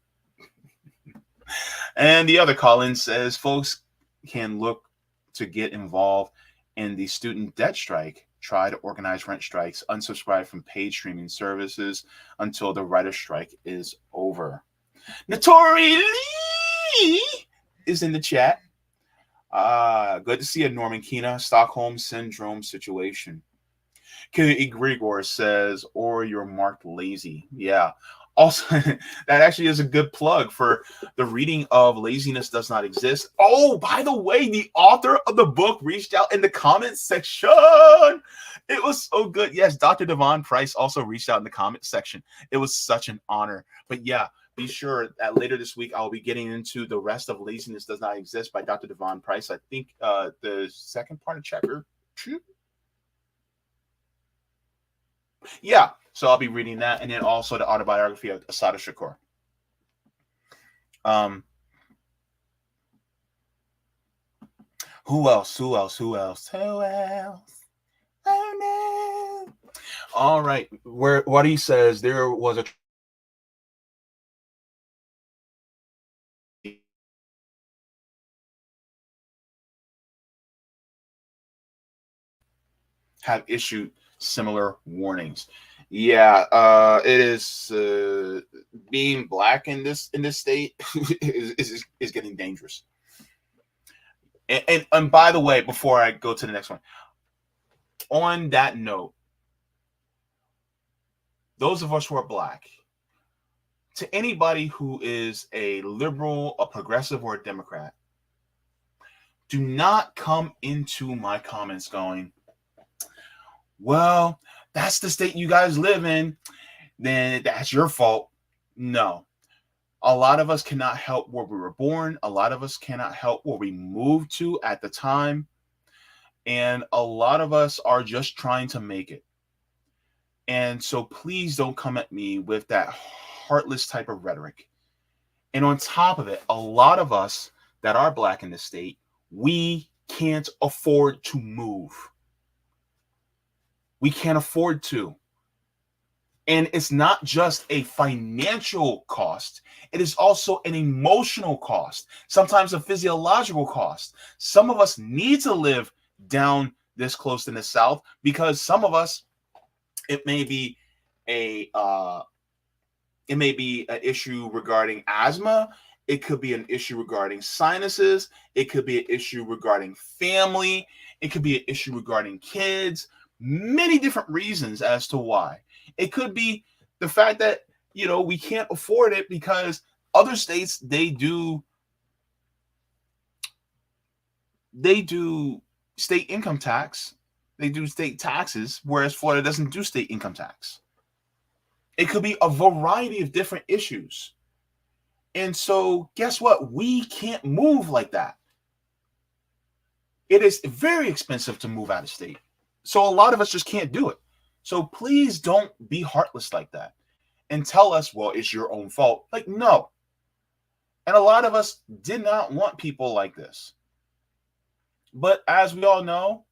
And the other Colin says folks can look to get involved in the student debt strike. Try to organize rent strikes, unsubscribe from paid streaming services until the writer's strike is over. Notori Lee is in the chat. Good to see a Norman Kina Stockholm Syndrome situation. Kennedy Grigor says, or you're marked lazy. Yeah. Also, that actually is a good plug for the reading of Laziness Does Not Exist. Oh, by the way, the author of the book reached out in the comments section. It was so good. Yes, Dr. Devon Price also reached out in the comment section. It was such an honor. But yeah, be sure that later this week I'll be getting into the rest of Laziness Does Not Exist by Dr. Devon Price. I think the second part of chapter 2. Yeah, so I'll be reading that, and then also the autobiography of Asada Shakur. Who else? Oh no. All right. What he says, there was a have issued similar warnings. Yeah, it is being black in this state is getting dangerous. And by the way, before I go to the next one, on that note, those of us who are black, to anybody who is a liberal, a progressive, or a Democrat, do not come into my comments going, well, that's the state you guys live in, then that's your fault. No. A lot of us cannot help where we were born. A lot of us cannot help where we moved to at the time. And a lot of us are just trying to make it. And so please don't come at me with that heartless type of rhetoric. And on top of it, a lot of us that are black in the state, we can't afford to move. We can't afford to. And it's not just a financial cost. It is also an emotional cost, sometimes a physiological cost. Some of us need to live down this close in the South because some of us, it may be an issue regarding asthma. It could be an issue regarding sinuses. It could be an issue regarding family. It could be an issue regarding kids. Many different reasons as to why. It could be the fact that, we can't afford it because other states, they do state income tax. They do state taxes, whereas Florida doesn't do state income tax. It could be a variety of different issues. And so guess what? We can't move like that. It is very expensive to move out of state. So a lot of us just can't do it. So please don't be heartless like that and tell us, well, it's your own fault. Like, no. And a lot of us did not want people like this. But as we all know,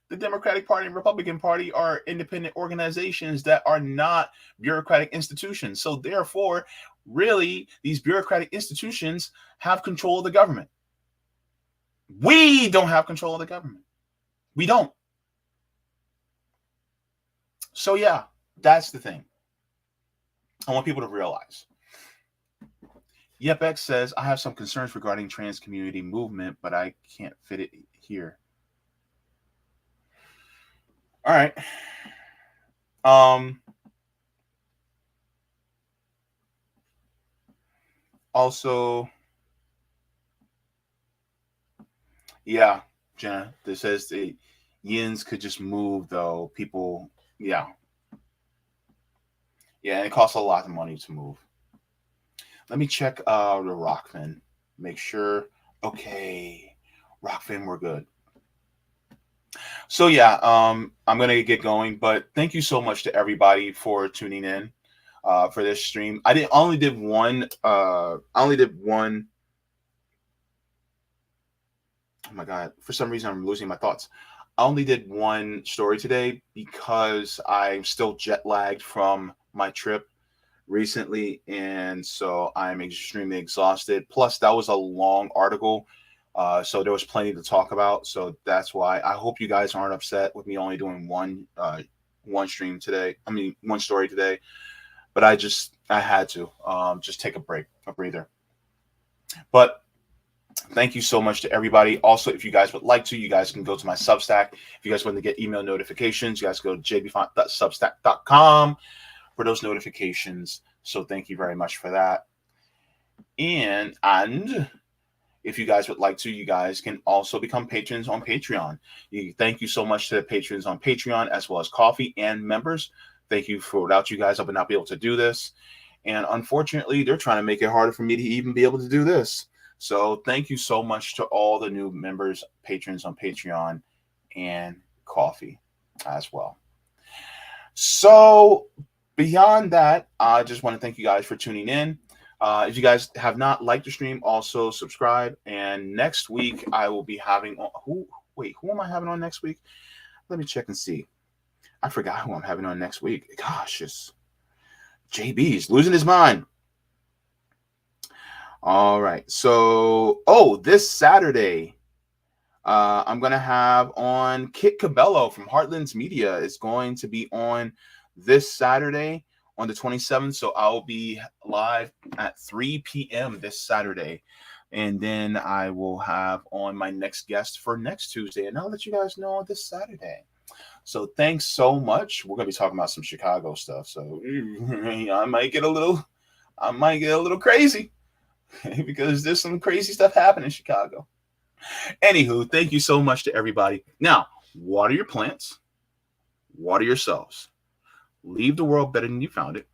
the Democratic Party and Republican Party are independent organizations that are not bureaucratic institutions. So therefore, really, these bureaucratic institutions have control of the government. We don't have control of the government. We don't. So yeah, that's the thing I want people to realize. YepX says, I have some concerns regarding trans community movement, but I can't fit it here. All right. Also, yeah, Jenna, this says the yens could just move though. People, yeah. Yeah, and it costs a lot of money to move. Let me check the Rockfin. Make sure. Okay. Rockfin, we're good. So yeah, I'm gonna get going, but thank you so much to everybody for tuning in for this stream. I only did one. I only did one. Oh my god! For some reason, I'm losing my thoughts. I only did one story today because I'm still jet lagged from my trip recently, and so I'm extremely exhausted. Plus, that was a long article, so there was plenty to talk about. So that's why I hope you guys aren't upset with me only doing one stream today. I mean, one story today. But I had to just take a break, a breather. But thank you so much to everybody. Also, if you guys would like to, you guys can go to my Substack. If you guys want to get email notifications, you guys go to jbfont.substack.com for those notifications. So thank you very much for that. And if you guys would like to, you guys can also become patrons on Patreon. Thank you so much to the patrons on Patreon, as well as coffee and members. Thank you. Without you guys, I would not be able to do this. And unfortunately, they're trying to make it harder for me to even be able to do this. So thank you so much to all the new members, patrons on Patreon and coffee as well. So beyond that, I just want to thank you guys for tuning in. If you guys have not liked the stream, also subscribe. And next week, I will be having who am I having on next week? Let me check and see. I forgot who I'm having on next week. Gosh, it's JB's losing his mind. All right. So, this Saturday, I'm going to have on Kit Cabello from Heartlands Media. It's going to be on this Saturday on the 27th. So I'll be live at 3 p.m. this Saturday. And then I will have on my next guest for next Tuesday. And I'll let you guys know this Saturday. So thanks so much. We're going to be talking about some Chicago stuff. So I might get a little crazy because there's some crazy stuff happening in Chicago. Anywho, thank you so much to everybody. Now, water your plants, water yourselves. Leave the world better than you found it.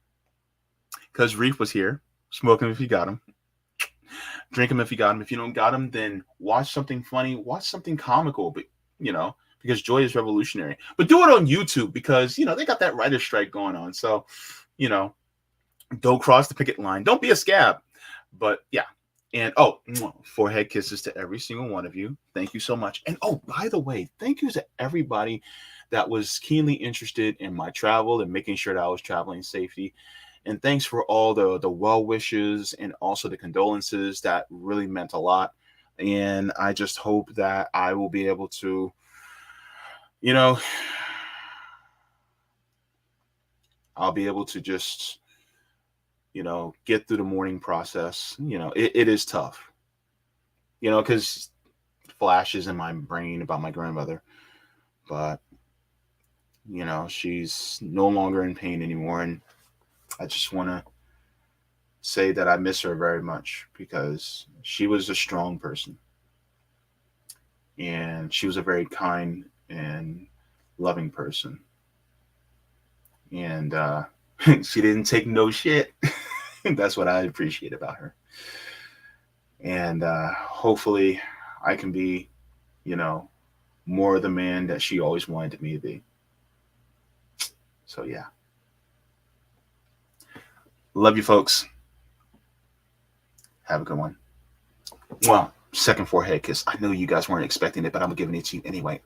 Because Reef was here. Smoke him if you got him. Drink him if you got him. If you don't got him, then watch something funny. Watch something comical. But, because joy is revolutionary. But do it on YouTube because, they got that writer's strike going on. So, don't cross the picket line. Don't be a scab. But, yeah. And, forehead kisses to every single one of you. Thank you so much. And, by the way, thank you to everybody that was keenly interested in my travel and making sure that I was traveling safely. And thanks for all the well wishes and also the condolences. That really meant a lot. And I just hope that I will be able to, I'll be able to just, get through the mourning process. It is tough, because flashes in my brain about my grandmother. But, she's no longer in pain anymore. And I just want to say that I miss her very much because she was a strong person. And she was a very kind and loving person. And she didn't take no shit. That's what I appreciate about her. And hopefully I can be, more the man that she always wanted me to be. So, yeah. Love you, folks. Have a good one. Well, second forehead kiss. I know you guys weren't expecting it, but I'm giving it to you anyway.